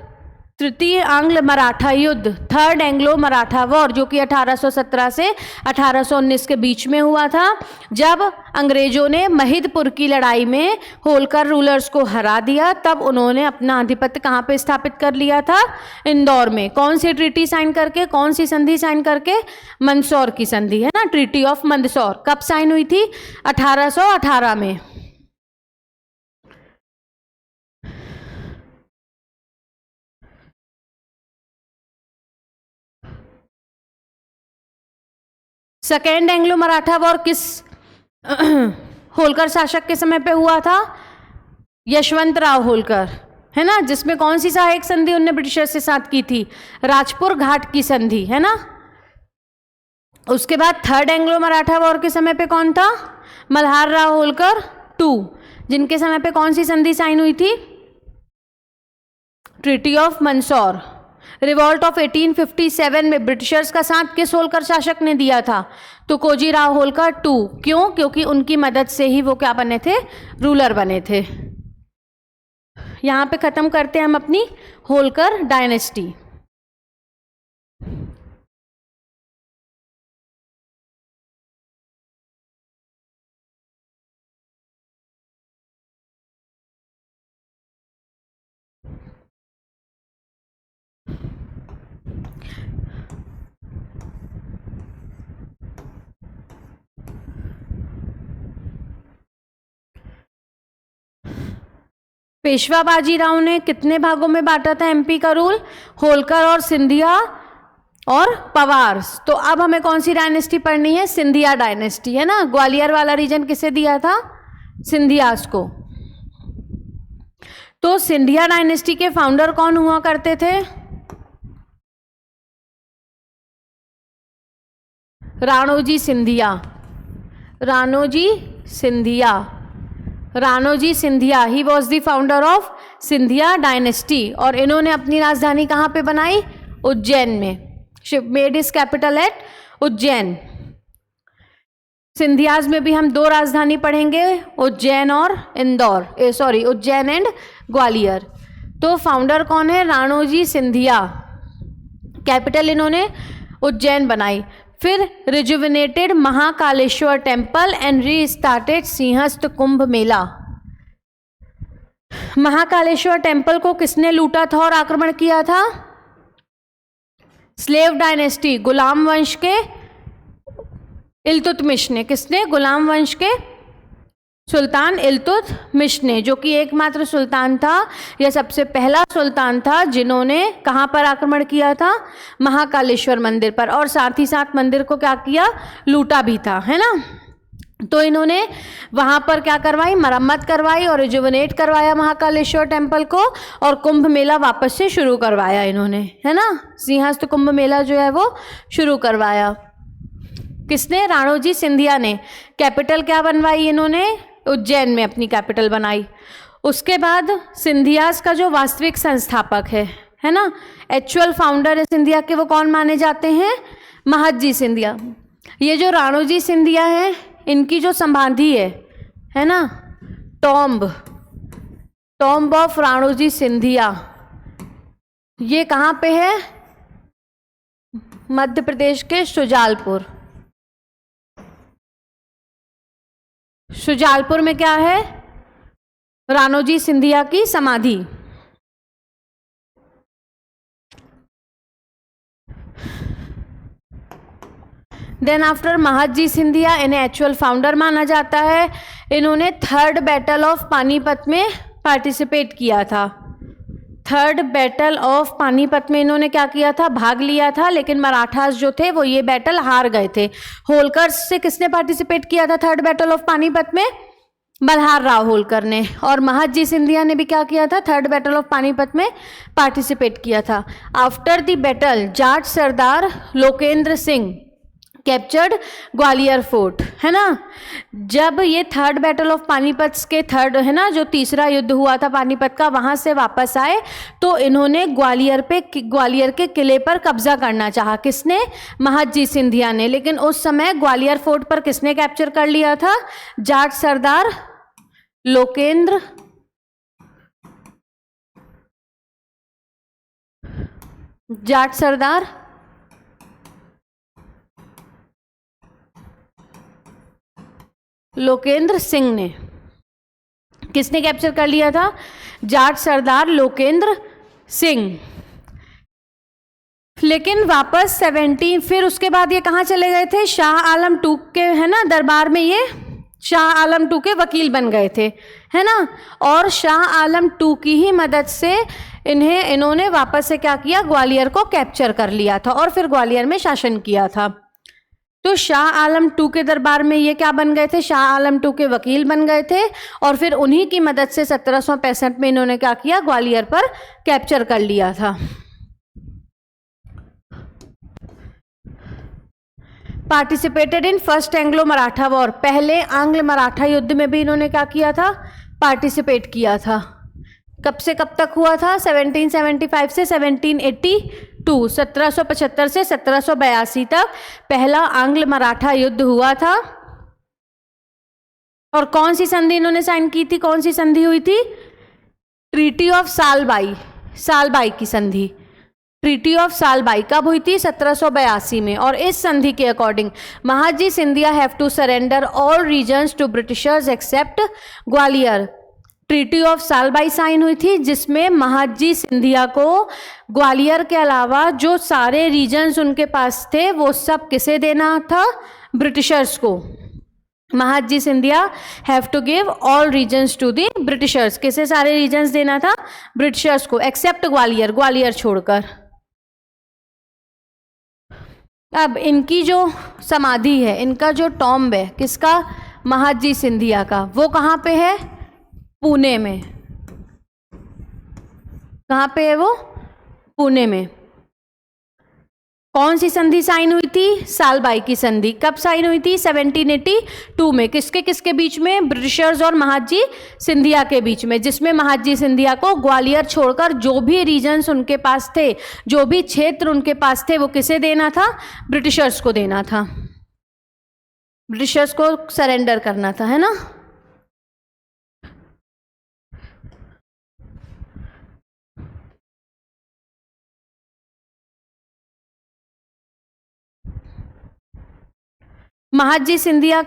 तृतीय आंग्ल मराठा युद्ध, 3rd एंग्लो मराठा वॉर, जो कि 1817 से 1819 के बीच में हुआ था, जब अंग्रेजों ने महिदपुर की लड़ाई में होलकर रूलर्स को हरा दिया, तब उन्होंने अपना आधिपत्य कहाँ पे स्थापित कर लिया था? इंदौर में। कौन सी ट्रीटी साइन करके, कौन सी संधि साइन करके? मंदसौर की संधि, है ना, ट्रीटी ऑफ मंदसौर। कब साइन हुई थी? 1818 में। सेकेंड एंग्लो मराठा वॉर किस होलकर शासक के समय पे हुआ था? यशवंतराव होलकर, है ना, जिसमें कौन सी सहायक संधि उन्होंने ब्रिटिशर्स के साथ की थी? राजपुर घाट की संधि, है ना। उसके बाद 3rd एंग्लो मराठा वॉर के समय पे कौन था? मल्हार राव होलकर 2, जिनके समय पे कौन सी संधि साइन हुई थी? Treaty of Mandsaur. Revolt of 1857 में ब्रिटिशर्स का साथ किस होलकर शासक ने दिया था? तुकोजी राव होलकर 2। क्यों? क्योंकि उनकी मदद से ही वो क्या बने थे? रूलर बने थे। यहाँ पे खत्म करते हैं हम अपनी होलकर डायनेस्टी। पेशवा बाजीराव ने कितने भागों में बांटा था एमपी का रूल? होलकर और सिंधिया और पवार्स। तो अब हमें कौन सी डायनेस्टी पढ़नी है? सिंधिया डायनेस्टी, है ना। ग्वालियर वाला रीजन किसे दिया था? सिंधियास को। तो सिंधिया डायनेस्टी के फाउंडर कौन हुआ करते थे? Ranoji Scindia. Ranoji Scindia, Ranoji Scindia, he was the founder of Scindia dynasty. और इन्होंने अपनी राजधानी कहाँ पे बनाई? उज्जैन में। Made is capital eight Ujjain. Scindias में भी हम 2 राजधानी पढ़ेंगे, उज्जैन और इंदौर, सॉरी उज्जैन एंड ग्वालियर। तो फाउंडर कौन है? राणोजी सिंधिया। कैपिटल इन्होंने उज्जैन बनाई। फिर rejuvenated Mahakaleshwar temple and restarted Simhastha Kumbh Mela. Mahakaleshwar temple को किसने लूटा था और आक्रमण किया था? स्लेव डायनेस्टी, गुलाम वंश के इल्तुतमिश ने, किसने? गुलाम वंश के सुल्तान इल्तुतमिश ने, जो कि एकमात्र सुल्तान था या सबसे पहला सुल्तान था जिन्होंने कहाँ पर आक्रमण किया था? महाकालेश्वर मंदिर पर, और साथ ही साथ मंदिर को क्या किया? लूटा भी था, है ना। तो इन्होंने वहाँ पर क्या करवाई? मरम्मत करवाई और रिजुवनेट करवाया महाकालेश्वर टेम्पल को, और कुंभ मेला वापस से शुरू करवाया इन्होंने, है ना। सिंहस्थ कुंभ मेला जो है वो शुरू करवाया। किसने? राणोजी सिंधिया ने। कैपिटल क्या बनवाई इन्होंने? उज्जैन में अपनी कैपिटल बनाई। उसके बाद सिंधियास का जो वास्तविक संस्थापक है ना, एक्चुअल फाउंडर है सिंधिया के, वो कौन माने जाते हैं? महदजी सिंधिया। ये जो राणोजी सिंधिया है, इनकी जो समाधि है ना, टॉम्ब ऑफ राणोजी सिंधिया, ये कहाँ पे है? मध्य प्रदेश के शुजालपुर में क्या है? राणोजी सिंधिया की समाधि। देन आफ्टर महदजी सिंधिया, इन्हें एक्चुअल फाउंडर माना जाता है। इन्होंने थर्ड बैटल ऑफ पानीपत में पार्टिसिपेट किया था। थर्ड बैटल ऑफ पानीपत में इन्होंने क्या किया था? भाग लिया था, लेकिन मराठास जो थे वो ये बैटल हार गए थे। होलकर से किसने पार्टिसिपेट किया था थर्ड बैटल ऑफ पानीपत में? बल्हार राव होलकर ने। और महदजी सिंधिया ने भी क्या किया था? थर्ड बैटल ऑफ पानीपत में पार्टिसिपेट किया था। After the battle Jat Sardar Lokendra Singh captured Gwalior fort, है ना। जब ये थर्ड बैटल ऑफ पानीपत के थर्ड, है ना, जो तीसरा युद्ध हुआ था पानीपत का, वहाँ से वापस आए तो इन्होंने ग्वालियर के किले पर कब्जा करना चाहा। किसने? महदजी सिंधिया ने। लेकिन उस समय ग्वालियर फोर्ट पर किसने कैप्चर कर लिया था? जाट सरदार लोकेंद्र लोकेंद्र सिंह ने। किसने कैप्चर कर लिया था? जाट सरदार लोकेंद्र सिंह। लेकिन वापस 17, फिर उसके बाद ये कहाँ चले गए थे? शाह आलम टू के, है ना, दरबार में ये शाह आलम टू के वकील बन गए थे, है ना। और शाह आलम टू की ही मदद से इन्होंने वापस से क्या किया? ग्वालियर को कैप्चर कर लिया था और फिर ग्वालियर में शासन किया था। तो शाह आलम टू के दरबार में ये क्या बन गए थे? शाह आलम टू के वकील बन गए थे, और फिर उन्हीं की मदद से 1765 में इन्होंने क्या किया? ग्वालियर पर कैप्चर कर लिया था। Participated in first Anglo Maratha war, पहले आंग्ल मराठा युद्ध में भी इन्होंने क्या किया था? पार्टिसिपेट किया था। कब से कब तक हुआ था? 1775 से 1782, 1775 से 1782 तक पहला आंग्ल मराठा युद्ध हुआ था। और कौन सी संधि इन्होंने साइन की थी? कौन सी संधि हुई थी? ट्रीटी ऑफ सालबाई की संधि। ट्रीटी ऑफ सालबाई कब हुई थी? 1782 में। और इस संधि के according Mahadji Scindia have to surrender all regions to Britishers except Gwalior. Treaty of Salbai sign हुई थी, जिसमें महदजी सिंधिया को ग्वालियर के अलावा जो सारे रीजन्स उनके पास थे वो सब किसे देना था? ब्रिटिशर्स को। Mahadji Scindia have to give all regions to the Britishers. किसे सारे रीजन्स देना था? ब्रिटिशर्स को, एक्सेप्ट ग्वालियर छोड़कर। अब इनकी जो समाधि है, इनका जो टॉम्ब है, किसका? महदजी सिंधिया का, वो कहाँ पे है? पुणे में। कहाँ पे है वो? पुणे में। कौन सी संधि साइन हुई थी? सालबाई की संधि। कब साइन हुई थी? 1782 में। किसके किसके बीच में? ब्रिटिशर्स और महदजी सिंधिया के बीच में, जिसमें महदजी सिंधिया को ग्वालियर छोड़कर जो भी रीजन्स उनके पास थे, जो भी क्षेत्र उनके पास थे, वो किसे देना था? ब्रिटिशर्स को देना था। ब्रिटिशर्स को सरेंडर करना था, है ना। महदजी सिंधिया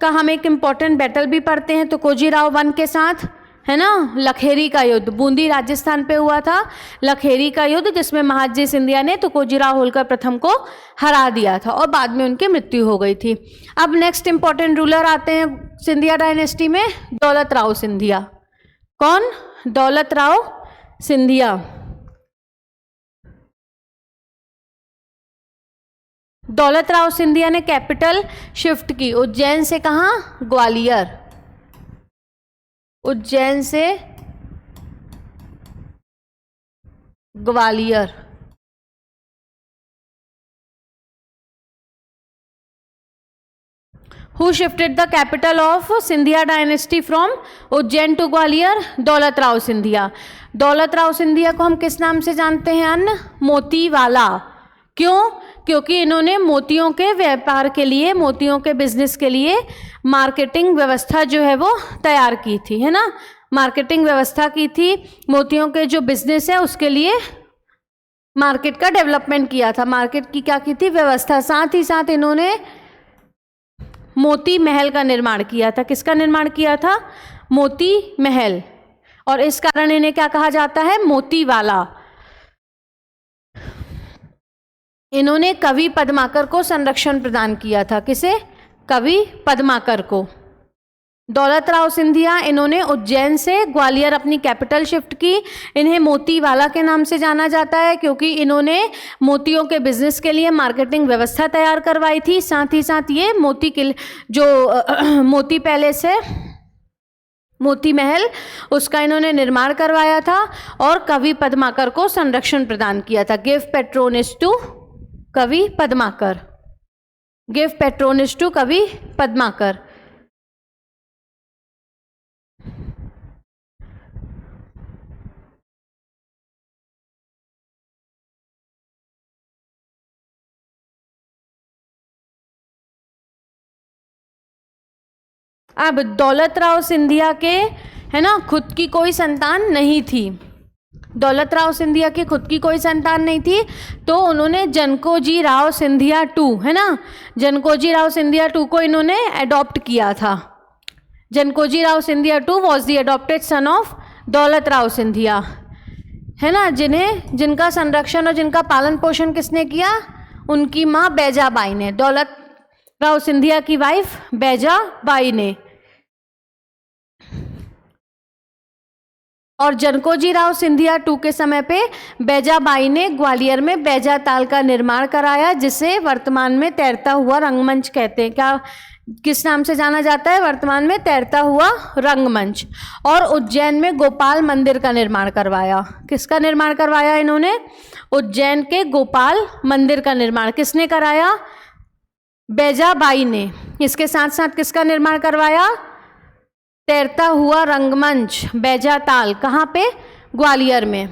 का हम एक इम्पॉर्टेंट बैटल भी पढ़ते हैं, तो कोजीराव वन के साथ है ना, लखेरी का युद्ध, बूंदी राजस्थान पे हुआ था लखेरी का युद्ध, जिसमें महादजी सिंधिया ने तुकोजीराव होलकर प्रथम को हरा दिया था और बाद में उनकी मृत्यु हो गई थी। अब नेक्स्ट इंपॉर्टेंट रूलर आते हैं सिंधिया डायनेस्टी में, दौलत राव सिंधिया। कौन? दौलत राव सिंधिया। दौलत राव सिंधिया ने कैपिटल शिफ्ट की उज्जैन से कहाँ? ग्वालियर। उज्जैन से Gwalior. Who shifted the capital of Sindhia dynasty from Ujjain to Gwalior? Daulat Rao Scindia. दौलत राव सिंधिया को हम किस नाम से जानते हैं? अन्न मोती वाला। क्यों? क्योंकि इन्होंने मोतियों के व्यापार के लिए, मोतियों के बिजनेस के लिए मार्केटिंग व्यवस्था जो है वो तैयार की थी, है ना, मार्केटिंग व्यवस्था की थी, मोतियों के जो बिजनेस है उसके लिए मार्केट का डेवलपमेंट किया था, मार्केट की क्या की थी? व्यवस्था। साथ ही साथ इन्होंने मोती महल का निर्माण किया था। किसका निर्माण किया था? मोती महल। और इस कारण इन्हें क्या कहा जाता है? मोती वाला। इन्होंने कवि पद्माकर को संरक्षण प्रदान किया था। किसे? कवि पद्माकर को। दौलत राव सिंधिया, इन्होंने उज्जैन से ग्वालियर अपनी कैपिटल शिफ्ट की। इन्हें मोती वाला के नाम से जाना जाता है क्योंकि इन्होंने मोतियों के बिजनेस के लिए मार्केटिंग व्यवस्था तैयार करवाई थी। साथ ही साथ ये मोती किले, जो मोती पैलेस है, मोती महल, उसका इन्होंने निर्माण करवाया था और कवि पद्माकर को संरक्षण प्रदान किया था। गिव पेट्रोनेज टू कवि पद्माकर। गिव पेट्रोनेज टू कवि पद्माकर। अब दौलत राव सिंधिया के, है ना, खुद की कोई संतान नहीं थी। दौलत राव सिंधिया की खुद की कोई संतान नहीं थी, तो उन्होंने जनकोजी राव सिंधिया टू, है ना, जनकोजी राव सिंधिया टू को इन्होंने अडॉप्ट किया था। Jankoji Rao Scindia too was the adopted son of Daulat Rao Scindia, है ना, जिनका संरक्षण और जिनका पालन पोषण किसने किया? उनकी माँ बैजाबाई ने, दौलत राव सिंधिया की वाइफ बैजाबाई ने। और जनकोजी राव सिंधिया टू के समय पे बैजाबाई ने ग्वालियर में बैजा ताल का निर्माण कराया, जिसे वर्तमान में तैरता हुआ रंगमंच कहते हैं। क्या, किस नाम से जाना जाता है वर्तमान में? तैरता हुआ रंगमंच। और उज्जैन में गोपाल मंदिर का निर्माण करवाया। किसका निर्माण करवाया इन्होंने? उज्जैन के गोपाल मंदिर का निर्माण किसने कराया? बैजाबाई ने। इसके साथ साथ किसका निर्माण करवाया? तैरता हुआ रंगमंच, बैजा ताल, कहाँ पे? ग्वालियर में।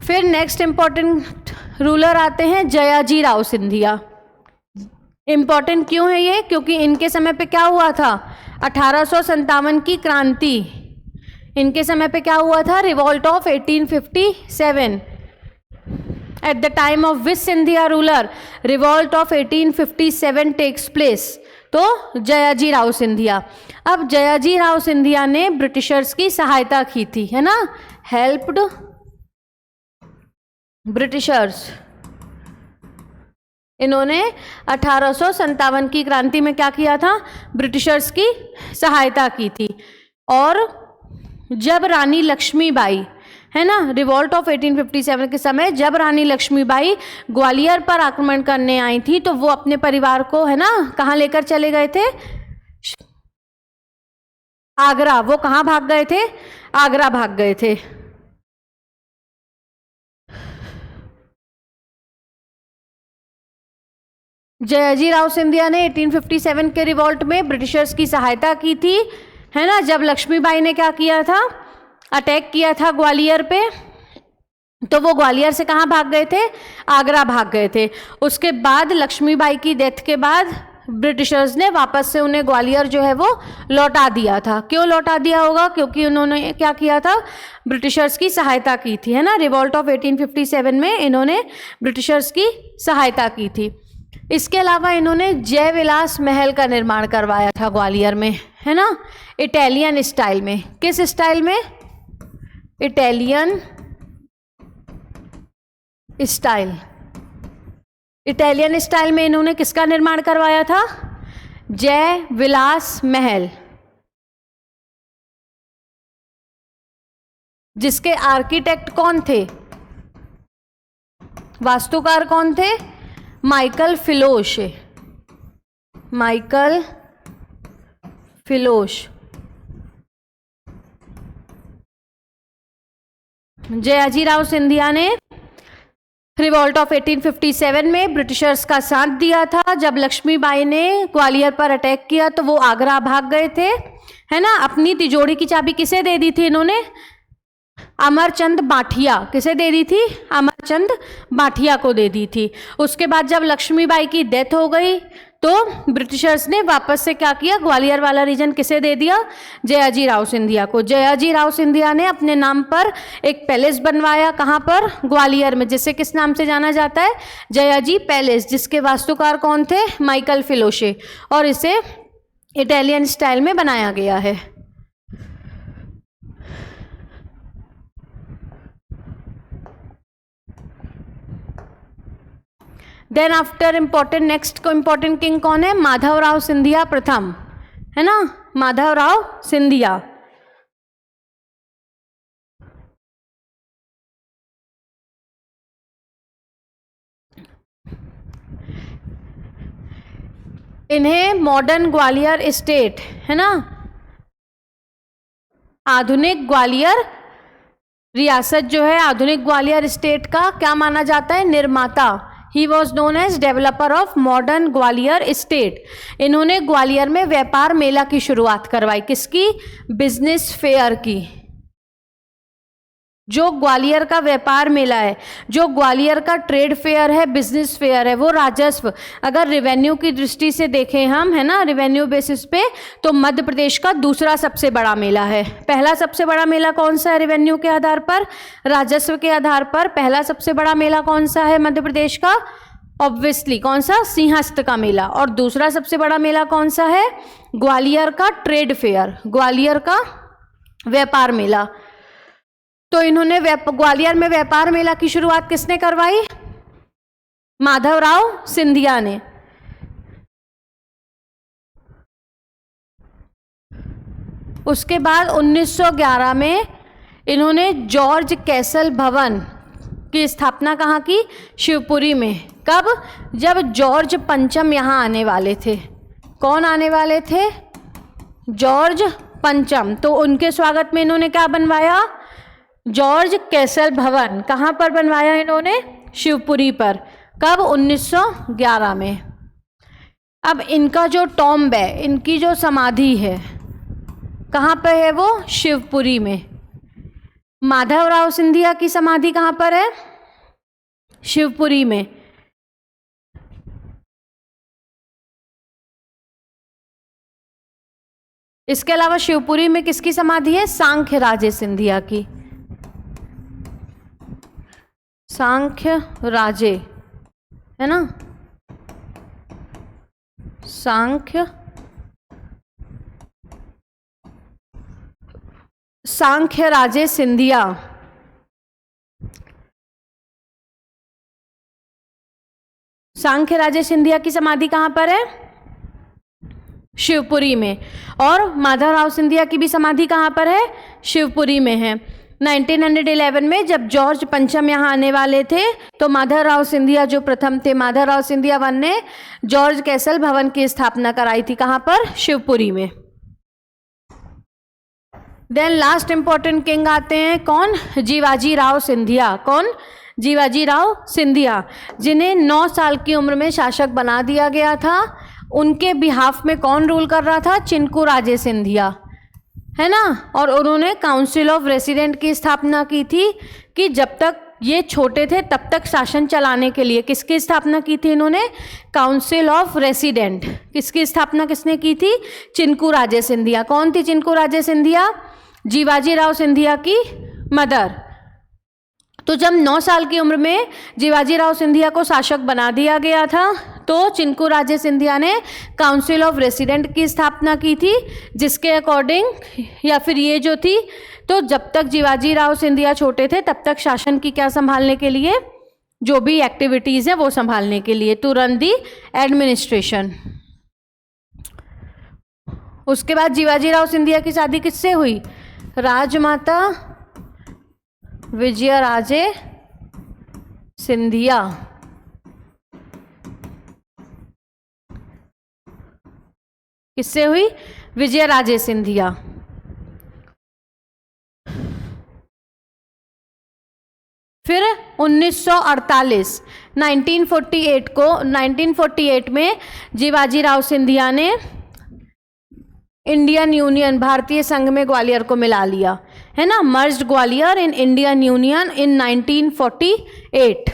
फिर नेक्स्ट इंपॉर्टेंट रूलर आते हैं जयाजी राव सिंधिया। इंपॉर्टेंट क्यों है ये? क्योंकि इनके समय पे क्या हुआ था? 1857 की क्रांति। इनके समय पे क्या हुआ था? Revolt of 1857। At the time of which Scindia ruler revolt of 1857 takes place? तो जयाजी राव सिंधिया। अब जयाजी राव सिंधिया ने ब्रिटिशर्स की सहायता की थी, है ना, हेल्प्ड ब्रिटिशर्स। इन्होंने 1857 की क्रांति में क्या किया था? ब्रिटिशर्स की सहायता की थी। और जब रानी लक्ष्मीबाई, है ना, रिवॉल्ट ऑफ 1857 के समय जब रानी लक्ष्मीबाई ग्वालियर पर आक्रमण करने आई थी, तो वो अपने परिवार को, है ना, कहाँ लेकर चले गए थे? आगरा। वो कहाँ भाग गए थे? आगरा भाग गए थे। जयाजी राव सिंधिया ने 1857 के रिवॉल्ट में ब्रिटिशर्स की सहायता की थी, है ना। जब लक्ष्मीबाई ने क्या किया था? अटैक किया था ग्वालियर पे, तो वो ग्वालियर से कहाँ भाग गए थे? आगरा भाग गए थे। उसके बाद लक्ष्मीबाई की डेथ के बाद ब्रिटिशर्स ने वापस से उन्हें ग्वालियर जो है वो लौटा दिया था। क्यों लौटा दिया होगा? क्योंकि उन्होंने क्या किया था? ब्रिटिशर्स की सहायता की थी, है ना। रिवॉल्ट ऑफ 1857 में इन्होंने ब्रिटिशर्स की सहायता की थी। इसके अलावा इन्होंने जयविलास महल का निर्माण करवाया था ग्वालियर में, है ना, इटालियन स्टाइल में। किस स्टाइल में? Italian style. इटालियन स्टाइल में इन्होंने किसका निर्माण करवाया था? जयविलास महल, जिसके आर्किटेक्ट कौन थे? वास्तुकार कौन थे? माइकल फिलोश। माइकल फिलोश। जयाजीराव सिंधिया ने रिवॉल्ट ऑफ 1857 में ब्रिटिशर्स का साथ दिया था। जब लक्ष्मीबाई ने ग्वालियर पर अटैक किया तो वो आगरा भाग गए थे, है ना। अपनी तिजोरी की चाबी किसे दे दी थी इन्होंने? अमरचंद बाठिया। किसे दे दी थी? अमरचंद बाठिया को दे दी थी। उसके बाद जब लक्ष्मीबाई की डेथ हो गई तो ब्रिटिशर्स ने वापस से क्या किया? ग्वालियर वाला रीजन किसे दे दिया? जयाजीराव सिंधिया को। जयाजीराव सिंधिया ने अपने नाम पर एक पैलेस बनवाया। कहाँ पर? ग्वालियर में, जिसे किस नाम से जाना जाता है? जयाजी पैलेस, जिसके वास्तुकार कौन थे? Michael Filose. और इसे इटालियन स्टाइल में बनाया गया है। Then after important, next important king कौन है? माधवराव सिंधिया प्रथम, है ना, माधवराव सिंधिया। इन्हें मॉडर्न ग्वालियर स्टेट, है ना, आधुनिक ग्वालियर रियासत जो है, आधुनिक ग्वालियर स्टेट का क्या माना जाता है? निर्माता। He was known as developer of modern Gwalior state. इन्होंने ग्वालियर में व्यापार मेला की शुरुआत करवाई। किसकी? बिजनेस फेयर की। जो ग्वालियर का व्यापार मेला है, जो ग्वालियर का ट्रेड फेयर है, बिजनेस फेयर है, वो राजस्व, अगर रेवेन्यू की दृष्टि से देखें हम, है ना, रेवेन्यू बेसिस पे, तो मध्य प्रदेश का दूसरा सबसे बड़ा मेला है। पहला सबसे बड़ा मेला कौन सा है रेवेन्यू के आधार पर? राजस्व के आधार पर पहला सबसे बड़ा मेला कौन सा है मध्य प्रदेश का? ऑब्वियसली कौन सा? सिंहस्थ का मेला। और दूसरा सबसे बड़ा मेला कौन सा है? ग्वालियर का ट्रेड फेयर, ग्वालियर का व्यापार मेला। तो इन्होंने ग्वालियर में व्यापार मेला की शुरुआत किसने करवाई? माधवराव सिंधिया ने। उसके बाद 1911 में इन्होंने जॉर्ज कैसल भवन की स्थापना कहाँ की? शिवपुरी में। कब? जब जॉर्ज पंचम यहाँ आने वाले थे। कौन आने वाले थे? जॉर्ज पंचम। तो उनके स्वागत में इन्होंने क्या बनवाया? जॉर्ज कैसल भवन। कहाँ पर बनवाया इन्होंने? शिवपुरी पर। कब? 1911 में। अब इनका जो टॉम्ब है, इनकी जो समाधि है, कहाँ पर है वो? शिवपुरी में। माधवराव सिंधिया की समाधि कहाँ पर है? शिवपुरी में। इसके अलावा शिवपुरी में किसकी समाधि है? सांख्य राजे सिंधिया की। सांख्य राजे, है ना, सांख्य राजे सिंधिया। सांख्य राजे सिंधिया की समाधि कहाँ पर है? शिवपुरी में। और माधवराव सिंधिया की भी समाधि कहाँ पर है? शिवपुरी में है। 1911 में जब जॉर्ज पंचम यहाँ आने वाले थे तो माधवराव सिंधिया जो प्रथम थे, माधवराव सिंधिया वन ने जॉर्ज कैसल भवन की स्थापना कराई थी। कहाँ पर? शिवपुरी में। देन लास्ट इंपॉर्टेंट किंग आते हैं, कौन? जीवाजी राव सिंधिया। कौन? जीवाजी राव सिंधिया, जिन्हें 9 साल की उम्र में शासक बना दिया गया था। उनके बिहाफ में कौन रूल कर रहा था? चिनकू राजे सिंधिया, है ना। और उन्होंने काउंसिल ऑफ रेसिडेंट की स्थापना की थी कि जब तक ये छोटे थे तब तक शासन चलाने के लिए। किसकी स्थापना की थी इन्होंने? Council of resident. किसकी स्थापना किसने की थी? चिनकू राजे सिंधिया। कौन थी चिनकू राजे सिंधिया? जीवाजी राव सिंधिया की मदर। तो जब 9 साल की उम्र में जीवाजी राव सिंधिया को शासक बना दिया गया था तो तो चिंकू राजे सिंधिया ने काउंसिल ऑफ रेसिडेंट की स्थापना की थी, जिसके अकॉर्डिंग, या फिर ये जो थी, तो जब तक जीवाजी राव सिंधिया छोटे थे तब तक शासन की क्या संभालने के लिए, जो भी एक्टिविटीज़ है वो संभालने के लिए, टू रन दी एडमिनिस्ट्रेशन। उसके बाद जीवाजी राव सिंधिया की शादी किससे हुई? राजमाता विजयराजे सिंधिया, किससे हुई? विजयराजे सिंधिया। फिर 1948 में जीवाजी राव सिंधिया ने इंडियन यूनियन, भारतीय संघ में ग्वालियर को मिला लिया, है ना, merged Gwalior in Indian union in 1948।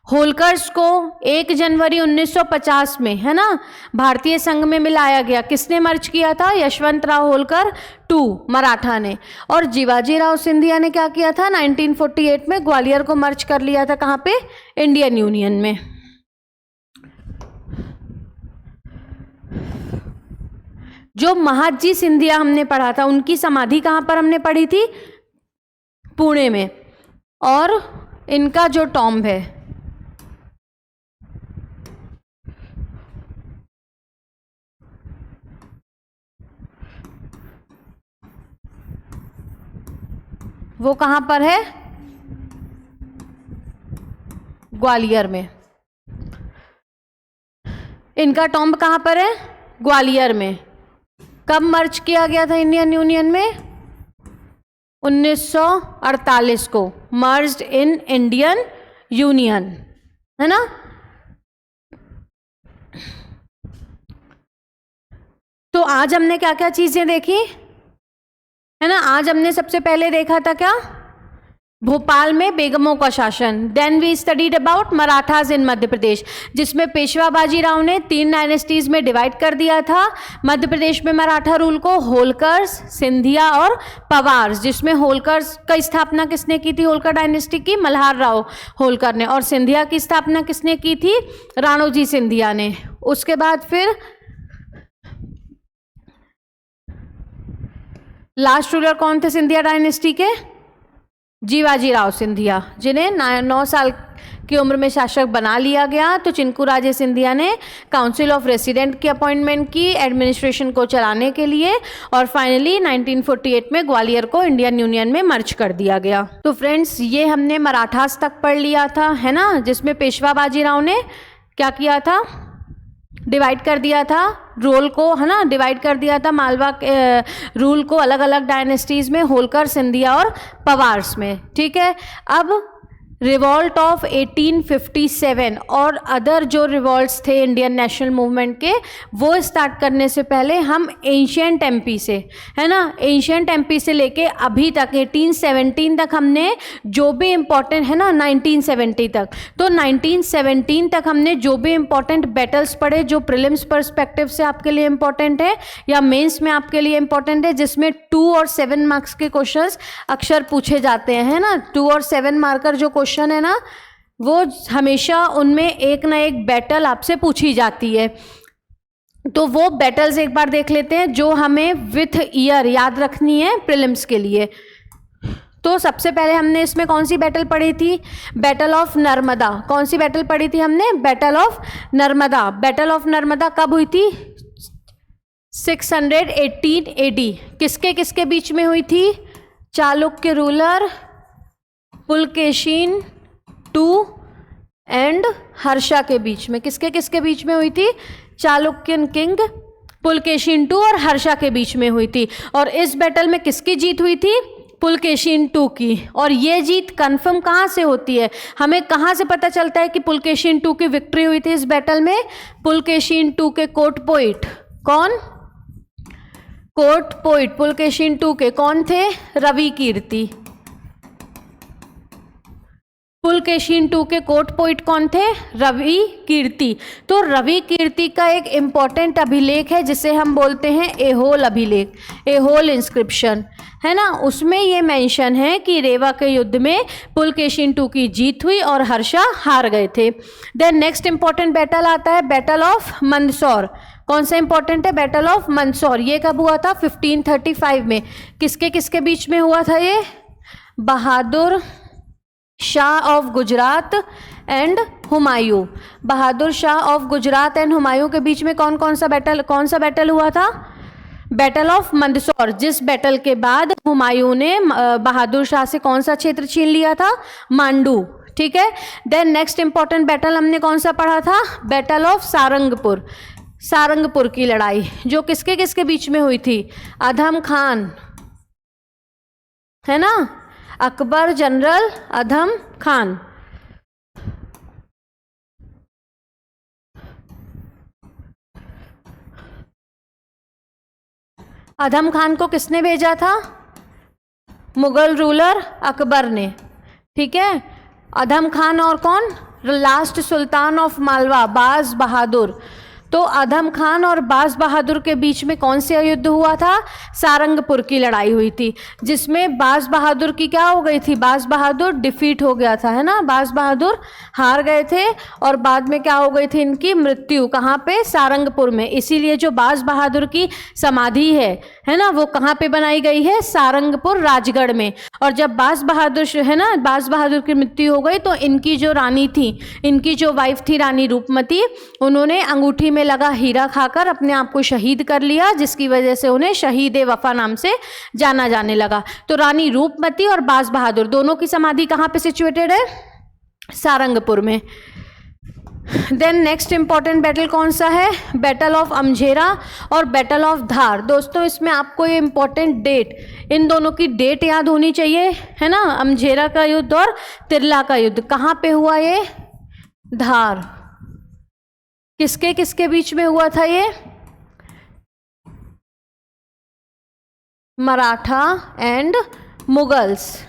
Holkars को 1 जनवरी 1950 में, है ना, भारतीय संघ में मिलाया गया। किसने मर्ज किया था? यशवंतराव होलकर टू, मराठा ने। और जीवाजी राव सिंधिया ने क्या किया था? 1948 में ग्वालियर को मर्ज कर लिया था। कहाँ पे? इंडियन यूनियन में। जो महादजी सिंधिया हमने पढ़ा था, उनकी समाधि कहाँ पर हमने पढ़ी थी? पुणे में। और इनका जो टॉम्ब है, वो कहाँ पर है? ग्वालियर में। इनका टॉम्ब कहाँ पर है? ग्वालियर में। कब मर्ज किया गया था इंडियन यूनियन में? 1948 को, मर्ज्ड इन इंडियन यूनियन, है ना। तो आज हमने क्या क्या चीजें देखी, है ना। आज हमने सबसे पहले देखा था क्या? भोपाल में बेगमों का शासन। Then we studied about Marathas in Madhya Pradesh, जिसमें पेशवा बाजीराव ने 3 डायनेस्टीज में डिवाइड कर दिया था मध्य प्रदेश में मराठा रूल को, होलकर्स, सिंधिया और पवार्स, जिसमें होलकर्स का स्थापना किसने की थी? होलकर डायनेस्टी की मल्हार राव होलकर ने। और सिंधिया की स्थापना किसने की थी? राणोजी सिंधिया ने। उसके बाद फिर लास्ट रूलर कौन थे सिंधिया डायनेस्टी के? जीवाजी राव सिंधिया, जिन्हें 9 साल की उम्र में शासक बना लिया गया। तो चिंकू राजे सिंधिया ने काउंसिल ऑफ रेसिडेंट की अपॉइंटमेंट की एडमिनिस्ट्रेशन को चलाने के लिए, और फाइनली 1948 में ग्वालियर को इंडियन यूनियन में मर्ज कर दिया गया। तो फ्रेंड्स, ये हमने मराठास तक पढ़ लिया था, है ना, जिसमें पेशवा बाजीराव ने क्या किया था? डिवाइड कर दिया था रोल को, है ना, डिवाइड कर दिया था मालवा रूल को अलग अलग डायनेस्टीज में, होलकर, सिंधिया और पवार्स में। ठीक है। अब रिवॉल्ट ऑफ 1857 और अदर जो रिवॉल्ट्स थे इंडियन नेशनल मूवमेंट के, वो स्टार्ट करने से पहले हम एंशिएंट एमपी से, है ना, एंशिएंट एमपी से लेके अभी तक 1817 तक हमने जो भी इम्पोर्टेंट, है ना, 1970 तक, तो 1917 तक हमने जो भी इम्पोर्टेंट बैटल्स पढ़े, जो प्रीलिम्स पर्सपेक्टिव से आपके लिए इम्पोर्टेंट है या मेंस में आपके लिए इम्पोर्टेंट है, जिसमें 2 और 7 मार्क्स के क्वेश्चंस अक्सर पूछे जाते हैं, है ना। 2 और 7 मार्कर जो क्वेश्चन है ना, वो हमेशा उनमें एक ना एक बैटल आपसे पूछी जाती है। तो वो बैटल्स एक बार देख लेते हैं जो हमें विथ ईयर याद रखनी है प्रीलिम्स के लिए। तो सबसे पहले हमने इसमें कौन सी बैटल पढ़ी थी? Battle of Narmada. कौन सी बैटल पढ़ी थी हमने? Battle of Narmada. Battle of Narmada कब हुई थी? 618 AD। किसके किसके बीच में हुई थी? Chalukya ruler Pulakeshin II and Harsha के बीच में। किसके किसके बीच में हुई थी? चालुक्यन किंग पुलकेशिन II और हर्षा के बीच में हुई थी। और इस बैटल में किसकी जीत हुई थी? पुलकेशिन II की। और ये जीत कंफर्म कहाँ से होती है? हमें कहाँ से पता चलता है कि पुलकेशिन II की विक्ट्री हुई थी इस बैटल में? पुलकेशिन II के कोर्ट पोइट। कौन? कोर्ट पोइट पुलकेशिन II के कौन थे? रवि कीर्ति। पुलकेशिन टू के कोर्ट पोइट कौन थे? रवि कीर्ति। तो रवि कीर्ति का एक इम्पॉर्टेंट अभिलेख है जिसे हम बोलते हैं एहोल अभिलेख, एहोल इंस्क्रिप्शन, है ना। उसमें ये मेंशन है कि रेवा के युद्ध में पुलकेशिन टू की जीत हुई और हर्षा हार गए थे। देन नेक्स्ट इंपॉर्टेंट बैटल आता है बैटल ऑफ मंदसौर। कौन सा इंपॉर्टेंट है? Battle of Mandsaur. ये कब हुआ था? 1535 में। किसके किसके बीच में हुआ था ये? Bahadur Shah of Gujarat and Humayun. Bahadur Shah of Gujarat and Humayun के बीच में कौन सा बैटल हुआ था? Battle of Mandsaur. जिस बैटल के बाद हुमायूं ने बहादुर शाह से कौन सा क्षेत्र छीन लिया था? मांडू। ठीक है। देन नेक्स्ट इंपॉर्टेंट बैटल हमने कौन सा पढ़ा था? Battle of Sarangpur. सारंगपुर की लड़ाई जो किसके किसके बीच में हुई थी? अधम खान, है ना, अकबर जनरल अधम खान। अधम खान को किसने भेजा था? मुगल रूलर अकबर ने। ठीक है। अधम खान और कौन? लास्ट सुल्तान ऑफ मालवा बाज बहादुर। तो अधम खान और बाज बहादुर के बीच में कौन सा युद्ध हुआ था? सारंगपुर की लड़ाई हुई थी, जिसमें बाज बहादुर की क्या हो गई थी? बाज बहादुर डिफीट हो गया था, है ना। बाज बहादुर हार गए थे और बाद में क्या हो गई थी? इनकी मृत्यु कहाँ पे? सारंगपुर में। इसीलिए जो बाज बहादुर की समाधि है ना, वो कहाँ पे बनाई गई है? सारंगपुर राजगढ़ में। और जब बाज बहादुर, है ना, बाज बहादुर की मृत्यु हो गई तो इनकी जो रानी थी, इनकी जो वाइफ थी रानी रूपमती, उन्होंने अंगूठी में लगा हीरा खाकर अपने आप को शहीद कर लिया, जिसकी वजह से उन्हें शहीद वफा नाम से जाना जाने लगा। तो रानी रूपमती और बाज बहादुर दोनों की समाधि कहाँ पे सिचुएटेड है? सारंगपुर में। देन नेक्स्ट इंपॉर्टेंट बैटल कौन सा है? बैटल ऑफ अमझेरा और बैटल ऑफ धार। दोस्तों इसमें आपको ये इंपॉर्टेंट डेट, इन दोनों की डेट याद होनी चाहिए, है ना। अमझेरा का युद्ध और तिरला का युद्ध कहाँ पे हुआ? ये धार। किसके किसके बीच में हुआ था ये? Maratha and Mughals.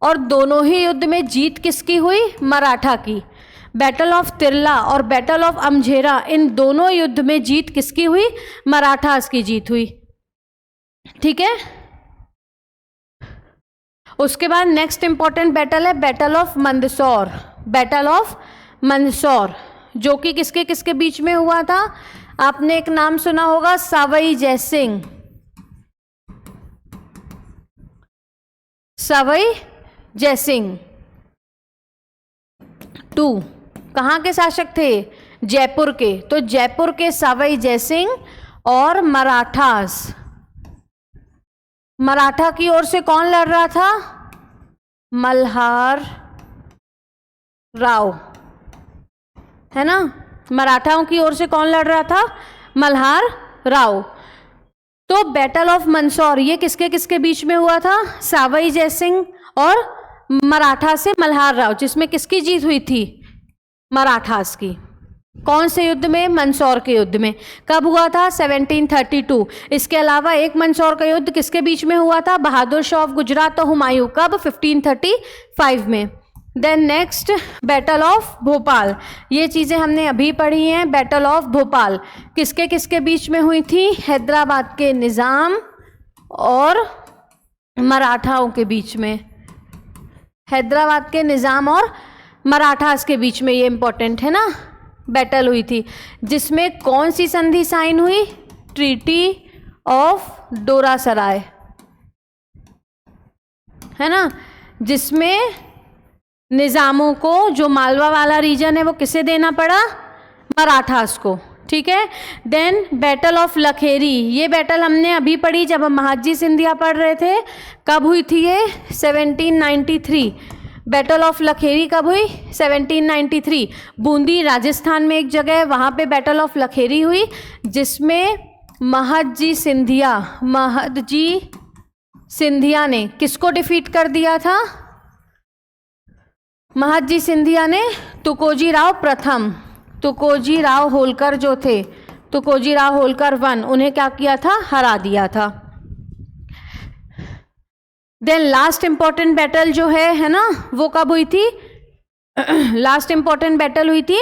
और दोनों ही युद्ध में जीत किसकी हुई? मराठा की। बैटल ऑफ तिरला और बैटल ऑफ अमझेरा, इन दोनों युद्ध में जीत किसकी हुई? मराठास की जीत हुई। ठीक है। उसके बाद नेक्स्ट इंपॉर्टेंट बैटल है battle of Mandsaur. Battle of Mandsaur जो कि किसके किसके बीच में हुआ था? आपने एक नाम सुना होगा, सवाई जयसिंह। सवाई जयसिंह टू कहाँ के शासक थे? जयपुर के। तो जयपुर के सवाई जयसिंह और मराठास। मराठा की ओर से कौन लड़ रहा था? मल्हार राव, है ना। मराठाओं की ओर से कौन लड़ रहा था? मल्हार राव। तो बैटल ऑफ मंदसौर ये किसके किसके बीच में हुआ था? सवाई जयसिंह और मराठा से मल्हार राव, जिसमें किसकी जीत हुई थी? मराठास की। कौन से युद्ध में? मंदसौर के युद्ध में। कब हुआ था? 1732। इसके अलावा एक मंदसौर का युद्ध किसके बीच में हुआ था? बहादुर शाह ऑफ गुजरात और हुमायूं। कब? 1535 में। Then next battle of Bhopal. ये चीज़ें हमने अभी पढ़ी हैं। बैटल ऑफ भोपाल किसके किसके बीच में हुई थी? हैदराबाद के निज़ाम और मराठाओं के बीच में। हैदराबाद के निज़ाम और मराठास के बीच में, ये इंपॉर्टेंट है ना, बैटल हुई थी, जिसमें कौन सी संधि साइन हुई? ट्रीटी ऑफ डोरासराय, है ना, जिसमें निज़ामों को जो मालवा वाला रीजन है वो किसे देना पड़ा? मराठास को। ठीक है। देन बैटल ऑफ लखेरी, ये बैटल हमने अभी पढ़ी जब हम महादजी सिंधिया पढ़ रहे थे। कब हुई थी ये? 1793। बैटल ऑफ लखेरी कब हुई? 1793। बूंदी राजस्थान में एक जगह है, वहाँ पे बैटल ऑफ लखेरी हुई, जिसमें महादजी सिंधिया ने किसको डिफीट कर दिया था? महादजी सिंधिया ने तुकोजी राव प्रथम, तुकोजी राव होलकर जो थे, तुकोजी राव होलकर 1, उन्हें क्या किया था? हरा दिया था। देन लास्ट इंपॉर्टेंट बैटल जो है ना, वो कब हुई थी? लास्ट इंपॉर्टेंट बैटल हुई थी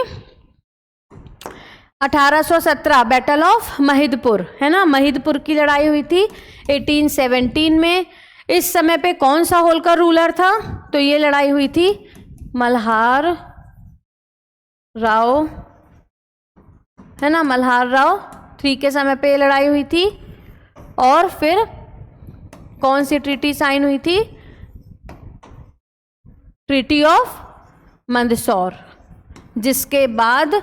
1817, बैटल ऑफ महिदपुर, है ना। महिदपुर की लड़ाई हुई थी 1817 में। इस समय पे कौन सा होलकर रूलर था? तो ये लड़ाई हुई थी मल्हार राव, है ना, मल्हार राव 3 के समय पे ये लड़ाई हुई थी। और फिर कौन सी ट्रीटी साइन हुई थी? ट्रीटी ऑफ मंदसौर, जिसके बाद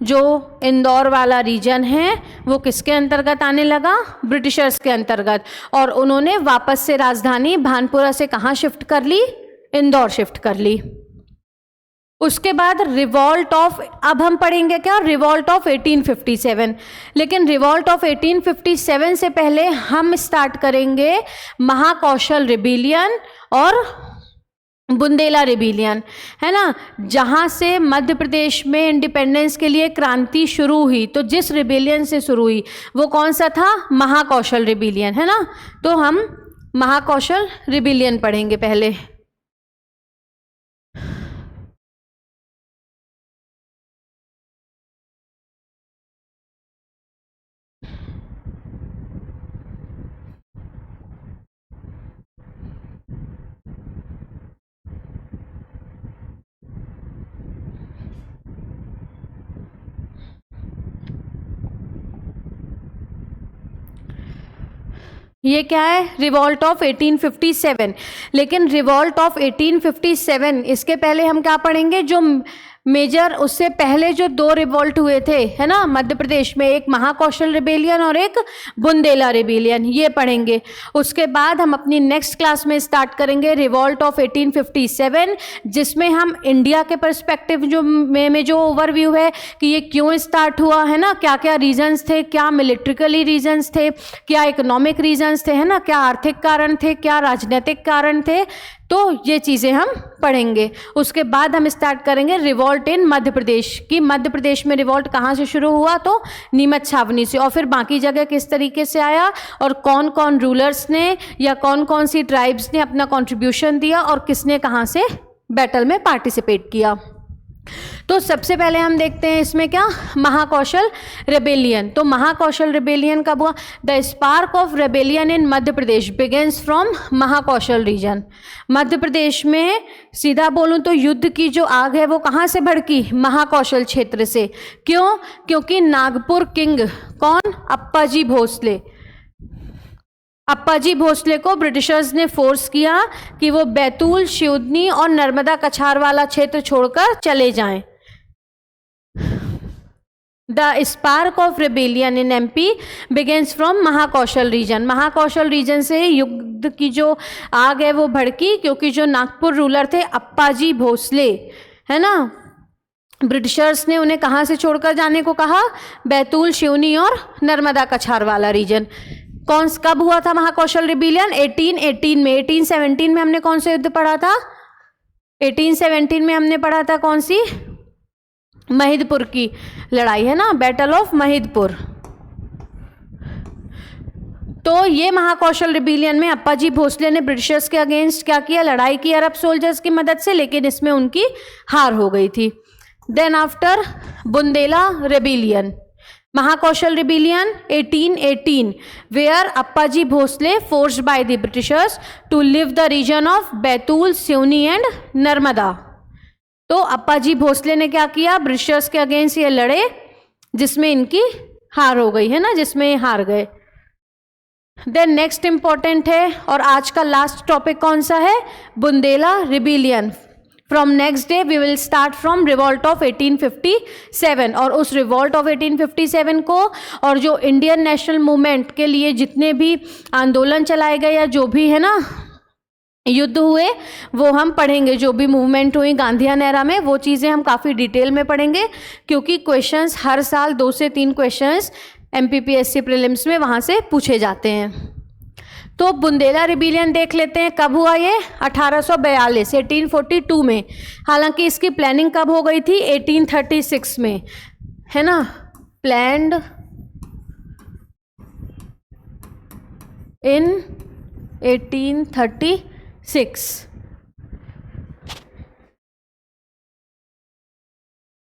जो इंदौर वाला रीजन है वो किसके अंतर्गत आने लगा? ब्रिटिशर्स के अंतर्गत। और उन्होंने वापस से राजधानी भानपुरा से कहाँ शिफ्ट कर ली? इंदौर शिफ्ट कर ली। उसके बाद रिवॉल्ट ऑफ, अब हम पढ़ेंगे क्या? Revolt of 1857। लेकिन रिवॉल्ट ऑफ 1857 से पहले हम स्टार्ट करेंगे महाकौशल रिबेलियन और बुंदेला रिबेलियन, है ना, जहाँ से मध्य प्रदेश में इंडिपेंडेंस के लिए क्रांति शुरू हुई। तो जिस रिबेलियन से शुरू हुई वो कौन सा था? महाकौशल रिबेलियन, है ना। तो हम महाकौशल रिबेलियन पढ़ेंगे पहले। ये क्या है? Revolt of 1857। लेकिन रिवॉल्ट ऑफ 1857 इसके पहले हम क्या पढ़ेंगे? जो मेजर, उससे पहले जो 2 रिवॉल्ट हुए थे, है ना, मध्य प्रदेश में, एक महाकौशल रिबेलियन और एक बुंदेला रिबेलियन, ये पढ़ेंगे। उसके बाद हम अपनी नेक्स्ट क्लास में स्टार्ट करेंगे रिवॉल्ट ऑफ 1857, जिसमें हम इंडिया के पर्सपेक्टिव जो में जो ओवरव्यू है कि ये क्यों स्टार्ट हुआ, है ना, क्या क्या रीजंस थे, क्या मिलिट्रिकली रीजंस थे, क्या इकोनॉमिक रीजंस थे, है ना, क्या आर्थिक कारण थे, क्या राजनीतिक कारण थे, तो ये चीज़ें हम पढ़ेंगे। उसके बाद हम स्टार्ट करेंगे रिवॉल्ट इन मध्य प्रदेश की। मध्य प्रदेश में रिवॉल्ट कहाँ से शुरू हुआ? तो नीमच छावनी से। और फिर बाकी जगह किस तरीके से आया और कौन कौन रूलर्स ने या कौन कौन सी ट्राइब्स ने अपना कंट्रीब्यूशन दिया और किसने कहाँ से बैटल में पार्टिसिपेट किया। तो सबसे पहले हम देखते हैं इसमें क्या? महाकौशल रेबेलियन। तो महाकौशल रेबेलियन कब हुआ? The spark of rebellion in Madhya Pradesh begins from Mahakaushal region. Madhya Pradesh में सीधा बोलूं तो युद्ध की जो आग है वो कहाँ से भड़की? महाकौशल क्षेत्र से। क्यों? क्योंकि नागपुर किंग कौन? अप्पाजी भोसले। अप्पाजी भोसले को ब्रिटिशर्स ने फोर्स किया कि वो बैतूल, सिवनी और नर्मदा कछार वाला क्षेत्र छोड़कर चले जाएं। The spark of rebellion in MP begins from Mahakaushal region. Mahakoshal region से युद्ध की जो आग है वो भड़की, क्योंकि जो नागपुर रूलर थे अप्पाजी भोसले, है ना, ब्रिटिशर्स ने उन्हें कहाँ से छोड़कर जाने को कहा? बैतूल, सिवनी और नर्मदा कछार वाला रीजन। कब हुआ था महाकौशल रिबेलियन? 1818 में। 1817 में हमने कौन सा युद्ध पढ़ा था? 1817 में हमने पढ़ा था कौन सी? महिदपुर की लड़ाई, है ना, बैटल ऑफ महिदपुर। तो ये महाकौशल रिबेलियन में अप्पाजी भोसले ने ब्रिटिशर्स के अगेंस्ट क्या किया? लड़ाई की अरब सोल्जर्स की मदद से, लेकिन इसमें उनकी हार हो गई थी। Then after Bundela rebellion, Mahakoshal rebellion 1818, where Appaji Bhosle forced by the Britishers to leave the region of Betul, Seoni and Narmada. तो अप्पाजी भोसले ने क्या किया? ब्रिटिशर्स के अगेंस्ट ये लड़े, जिसमें इनकी हार हो गई, है ना, जिसमें हार गए। देन नेक्स्ट इंपॉर्टेंट है और आज का लास्ट टॉपिक कौन सा है? Bundela rebellion. From next day we will start from revolt of 1857। और उस रिवॉल्ट ऑफ 1857 को और जो इंडियन नेशनल मूवमेंट के लिए जितने भी आंदोलन चलाए गए या जो भी, है ना, युद्ध हुए वो हम पढ़ेंगे। जो भी मूवमेंट हुई गांधीयन एरा में वो चीज़ें हम काफ़ी डिटेल में पढ़ेंगे, क्योंकि क्वेश्चंस हर साल 2 से 3 क्वेश्चंस MPPSC प्रीलिम्स में वहाँ से पूछे जाते हैं। तो बुंदेला रिबेलियन देख लेते हैं कब हुआ ये? 1842, 1842 में। हालांकि इसकी प्लानिंग कब हो गई थी? 1836 में, है ना, प्लान्ड इन 1836।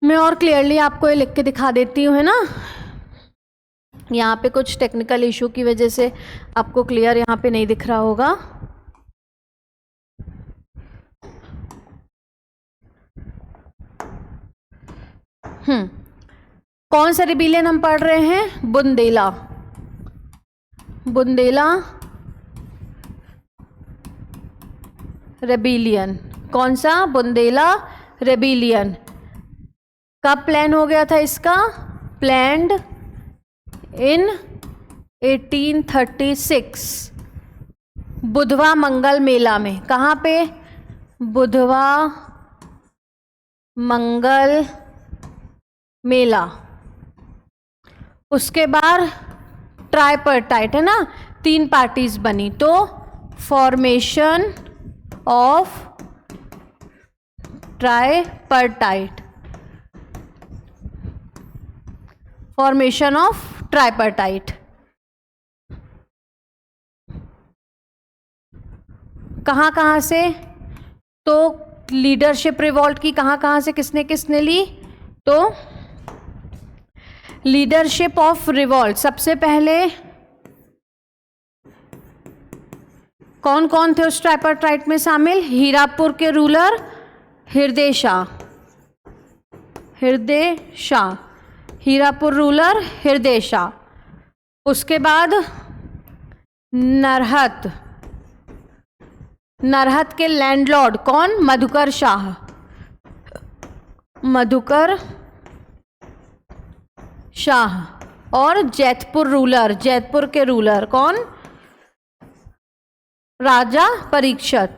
मैं और क्लियरली आपको ये लिख के दिखा देती हूँ, है ना। यहाँ पे कुछ टेक्निकल इशू की वजह से आपको क्लियर यहाँ पे नहीं दिख रहा होगा। कौन सा रिबिलियन हम पढ़ रहे हैं? बुंदेला रेबिलियन। कौन सा? बुंदेला रेबिलियन। कब प्लान हो गया था इसका? प्लैंड इन 1836 बुधवा मंगल मेला में। कहाँ पे? बुधवा मंगल मेला। उसके बाद ट्राइपर्टाइट, है ना, 3 पार्टीज बनी, तो फॉर्मेशन ऑफ ट्राइपर्टाइट, फॉर्मेशन ऑफ ट्राइपर्टाइट। कहाँ से? तो लीडरशिप रिवॉल्ट की कहाँ से किसने किसने ली? तो लीडरशिप ऑफ रिवॉल्ट सबसे पहले कौन कौन थे उस ट्राइपर्टाइट में शामिल? हीरापुर के रूलर हृदय शाह, हीरापुर रूलर हृदय शाह। उसके बाद नरहत के लैंडलॉर्ड कौन? मधुकर शाह। और जैतपुर के रूलर कौन? राजा परीक्षित।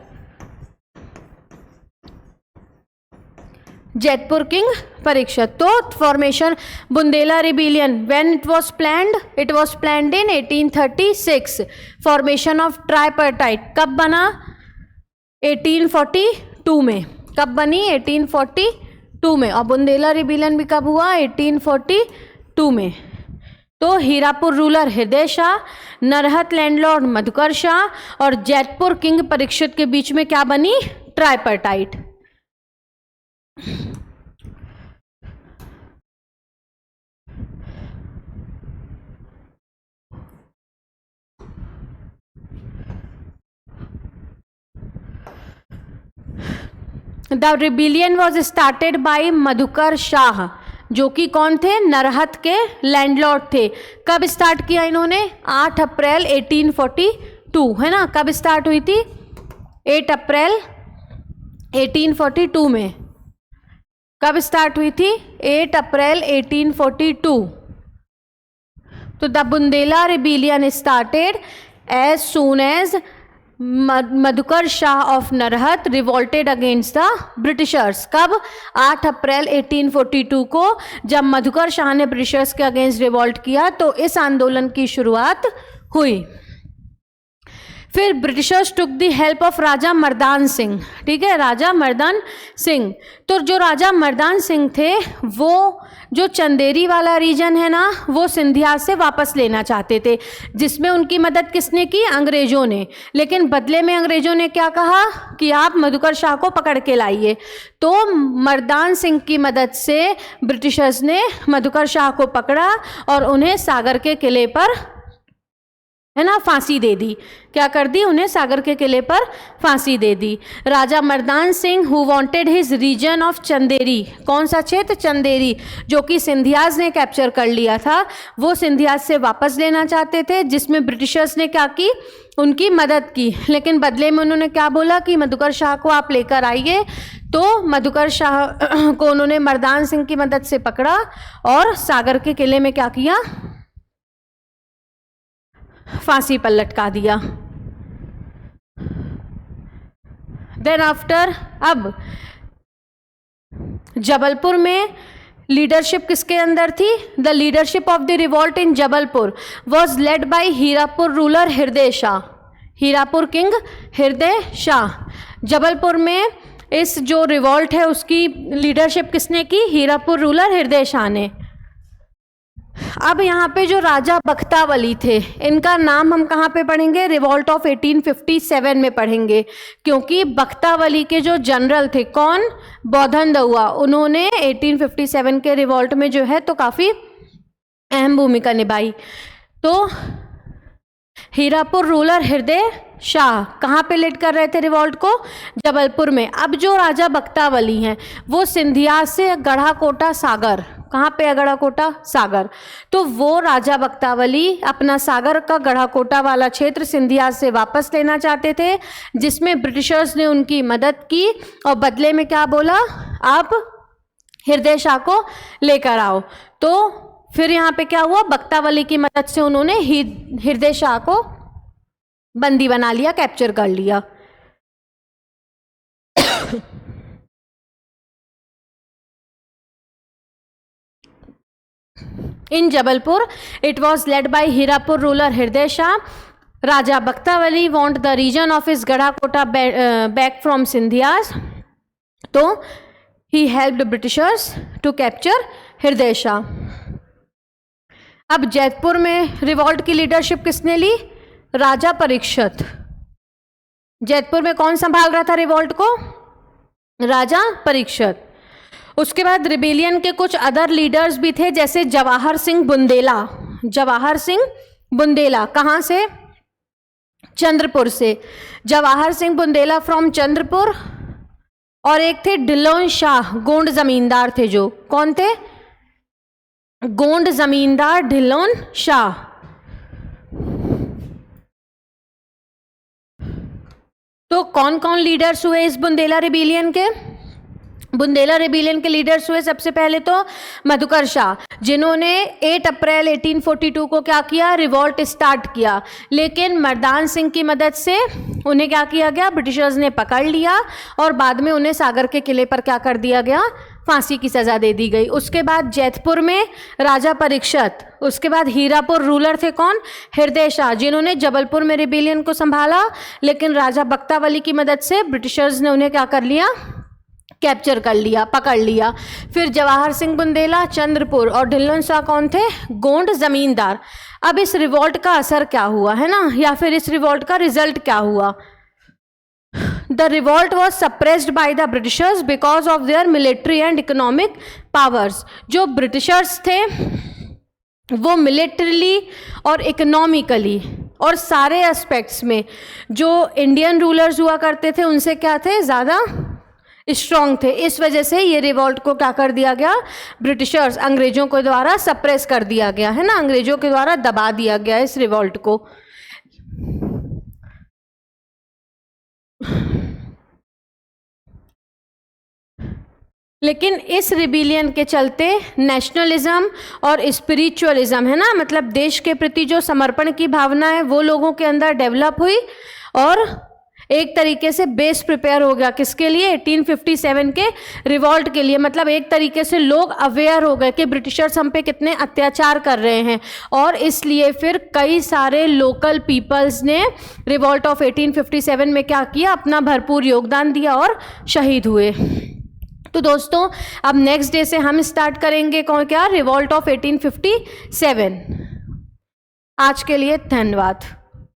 जैतपुर किंग परीक्षित। तो formation Bundela rebellion when it was planned in 1836। Formation of tripartite कब बना? 1842 में। कब बनी? 1842 में। और बुंदेला रिबिलियन भी कब हुआ? 1842 में। तो हीरापुर रूलर हृदय शाह, नरहत लैंडलॉर्ड मधुकर शाह और जैतपुर किंग परीक्षित के बीच में क्या बनी? Tripartite. The rebellion was started by Madhukar Shah, जो कि कौन थे? नरहत के लैंडलॉर्ड थे। कब स्टार्ट किया इन्होंने? 8 अप्रैल 1842, है ना। कब स्टार्ट हुई थी? 8 अप्रैल 1842 में। कब स्टार्ट हुई थी? 8 अप्रैल 1842। तो the Bundela rebellion started as soon as Madhukar Shah of Narhat revolted against the Britishers. कब? 8 अप्रैल 1842 को, जब मधुकर शाह ने ब्रिटिशर्स के अगेंस्ट रिवोल्ट किया तो इस आंदोलन की शुरुआत हुई। फिर Britishers took the help of Raja Mardan Singh, ठीक है, राजा मर्दान सिंह। तो जो राजा मर्दान सिंह थे वो जो चंदेरी वाला रीजन है ना, वो सिंधिया से वापस लेना चाहते थे, जिसमें उनकी मदद किसने की? अंग्रेजों ने। लेकिन बदले में अंग्रेजों ने क्या कहा कि आप मधुकर शाह को पकड़ के लाइए। तो मर्दान सिंह की मदद से ब्रिटिशर्स ने मधुकर शाह को पकड़ा और उन्हें सागर के किले पर, है ना, फांसी दे दी। क्या कर दी? उन्हें सागर के किले पर फांसी दे दी। Raja Mardan Singh who wanted his region of Chanderi, कौन सा क्षेत्र? चंदेरी, जो कि सिंधियाज ने कैप्चर कर लिया था, वो सिंधियाज से वापस लेना चाहते थे, जिसमें ब्रिटिशर्स ने क्या की? उनकी मदद की। लेकिन बदले में उन्होंने क्या बोला कि मधुकर शाह को आप लेकर आइए। तो मधुकर शाह को उन्होंने मर्दान सिंह की मदद से पकड़ा और सागर के किले में क्या किया? फांसी पर लटका दिया। देन आफ्टर, अब जबलपुर में लीडरशिप किसके अंदर थी? The leadership of the revolt in Jabalpur was led by Hirapur ruler Hriday Shah, Hirapur king हृदय शाह। जबलपुर में इस जो रिवॉल्ट है उसकी लीडरशिप किसने की? हीरापुर रूलर हृदय शाह ने। अब यहाँ पे जो राजा बख्तावली थे, इनका नाम हम कहाँ पे पढ़ेंगे? रिवॉल्ट ऑफ 1857 में पढ़ेंगे, क्योंकि बख्तावली के जो जनरल थे, कौन? बौधन दउआ, उन्होंने 1857 के रिवॉल्ट में जो है तो काफ़ी अहम भूमिका निभाई। तो हीरापुर रूलर हृदय शाह कहाँ पे लीड कर रहे थे रिवॉल्ट को? जबलपुर में। अब जो राजा बख्तावली हैं वो सिंधिया से गढ़ाकोटा सागर, कहाँ पे है गढ़ाकोटा? सागर। तो वो राजा बख्तावली अपना सागर का गढ़ाकोटा वाला क्षेत्र सिंधिया से वापस लेना चाहते थे, जिसमें ब्रिटिशर्स ने उनकी मदद की और बदले में क्या बोला? आप हृदय शाह को लेकर आओ। तो फिर यहाँ पे क्या हुआ? बख्तावली की मदद से उन्होंने हृदय शाह को बंदी बना लिया, कैप्चर कर लिया। In Jabalpur, it was led by Hirapur ruler Hirday Shah. Raja Bhaktawali want the region of his Gadakota back from Sindhyas. So he helped the Britishers to capture Hirday Shah. अब जैतपुर में revolt की leadership किसने ली? राजा परीक्षित। जैतपुर में कौन संभाल रहा था revolt को? राजा परीक्षित। उसके बाद रिबेलियन के कुछ अदर लीडर्स भी थे, जैसे जवाहर सिंह बुंदेला। जवाहर सिंह बुंदेला कहाँ से? चंद्रपुर से। जवाहर सिंह बुंदेला फ्रॉम चंद्रपुर। और एक थे ढिल्लोन शाह, गोंड जमींदार थे जो, कौन थे? गोंड जमींदार ढिल्लोन शाह। तो कौन कौन लीडर्स हुए इस बुंदेला रिबेलियन के? बुंदेला रिबेलियन के लीडर्स हुए सबसे पहले तो मधुकर शाह, जिन्होंने 8 अप्रैल 1842 को क्या किया? रिवॉल्ट स्टार्ट किया। लेकिन मर्दान सिंह की मदद से उन्हें क्या किया गया? ब्रिटिशर्स ने पकड़ लिया और बाद में उन्हें सागर के किले पर क्या कर दिया गया? फांसी की सज़ा दे दी गई। उसके बाद जैतपुर में राजा परीक्षित। उसके बाद हीरापुर रूलर थे कौन? हृदय शाह, जिन्होंने जबलपुर में रिबेलियन को संभाला, लेकिन राजा बख्तावली की मदद से ब्रिटिशर्स ने उन्हें क्या कर लिया? कैप्चर कर लिया, पकड़ लिया। फिर जवाहर सिंह बुंदेला चंद्रपुर और ढिल्लोन शाह कौन थे? गोंड जमींदार। अब इस रिवॉल्ट का असर क्या हुआ है ना, या फिर इस रिवॉल्ट का रिजल्ट क्या हुआ? The revolt was suppressed by the Britishers because of their military and economic powers. जो ब्रिटिशर्स थे वो मिलिट्रीली और इकोनॉमिकली और सारे एस्पेक्ट्स में जो इंडियन रूलर्स हुआ करते थे उनसे क्या थे? ज़्यादा स्ट्रॉन्ग थे। इस वजह से ये रिवॉल्ट को क्या कर दिया गया? ब्रिटिशर्स, अंग्रेजों के द्वारा सप्रेस कर दिया गया है ना, अंग्रेजों के द्वारा दबा दिया गया इस रिवॉल्ट को। लेकिन इस रिबेलियन के चलते नेशनलिज्म और स्पिरिचुअलिज्म है ना, मतलब देश के प्रति जो समर्पण की भावना है वो लोगों के अंदर डेवलप हुई और एक तरीके से बेस प्रिपेयर हो गया। किसके लिए? 1857 के रिवॉल्ट के लिए। मतलब एक तरीके से लोग अवेयर हो गए कि ब्रिटिशर्स हम पे कितने अत्याचार कर रहे हैं, और इसलिए फिर कई सारे लोकल पीपल्स ने रिवॉल्ट ऑफ 1857 में क्या किया? अपना भरपूर योगदान दिया और शहीद हुए। तो दोस्तों अब नेक्स्ट डे से हम स्टार्ट करेंगे कौन क्या? Revolt of 1857। आज के लिए धन्यवाद।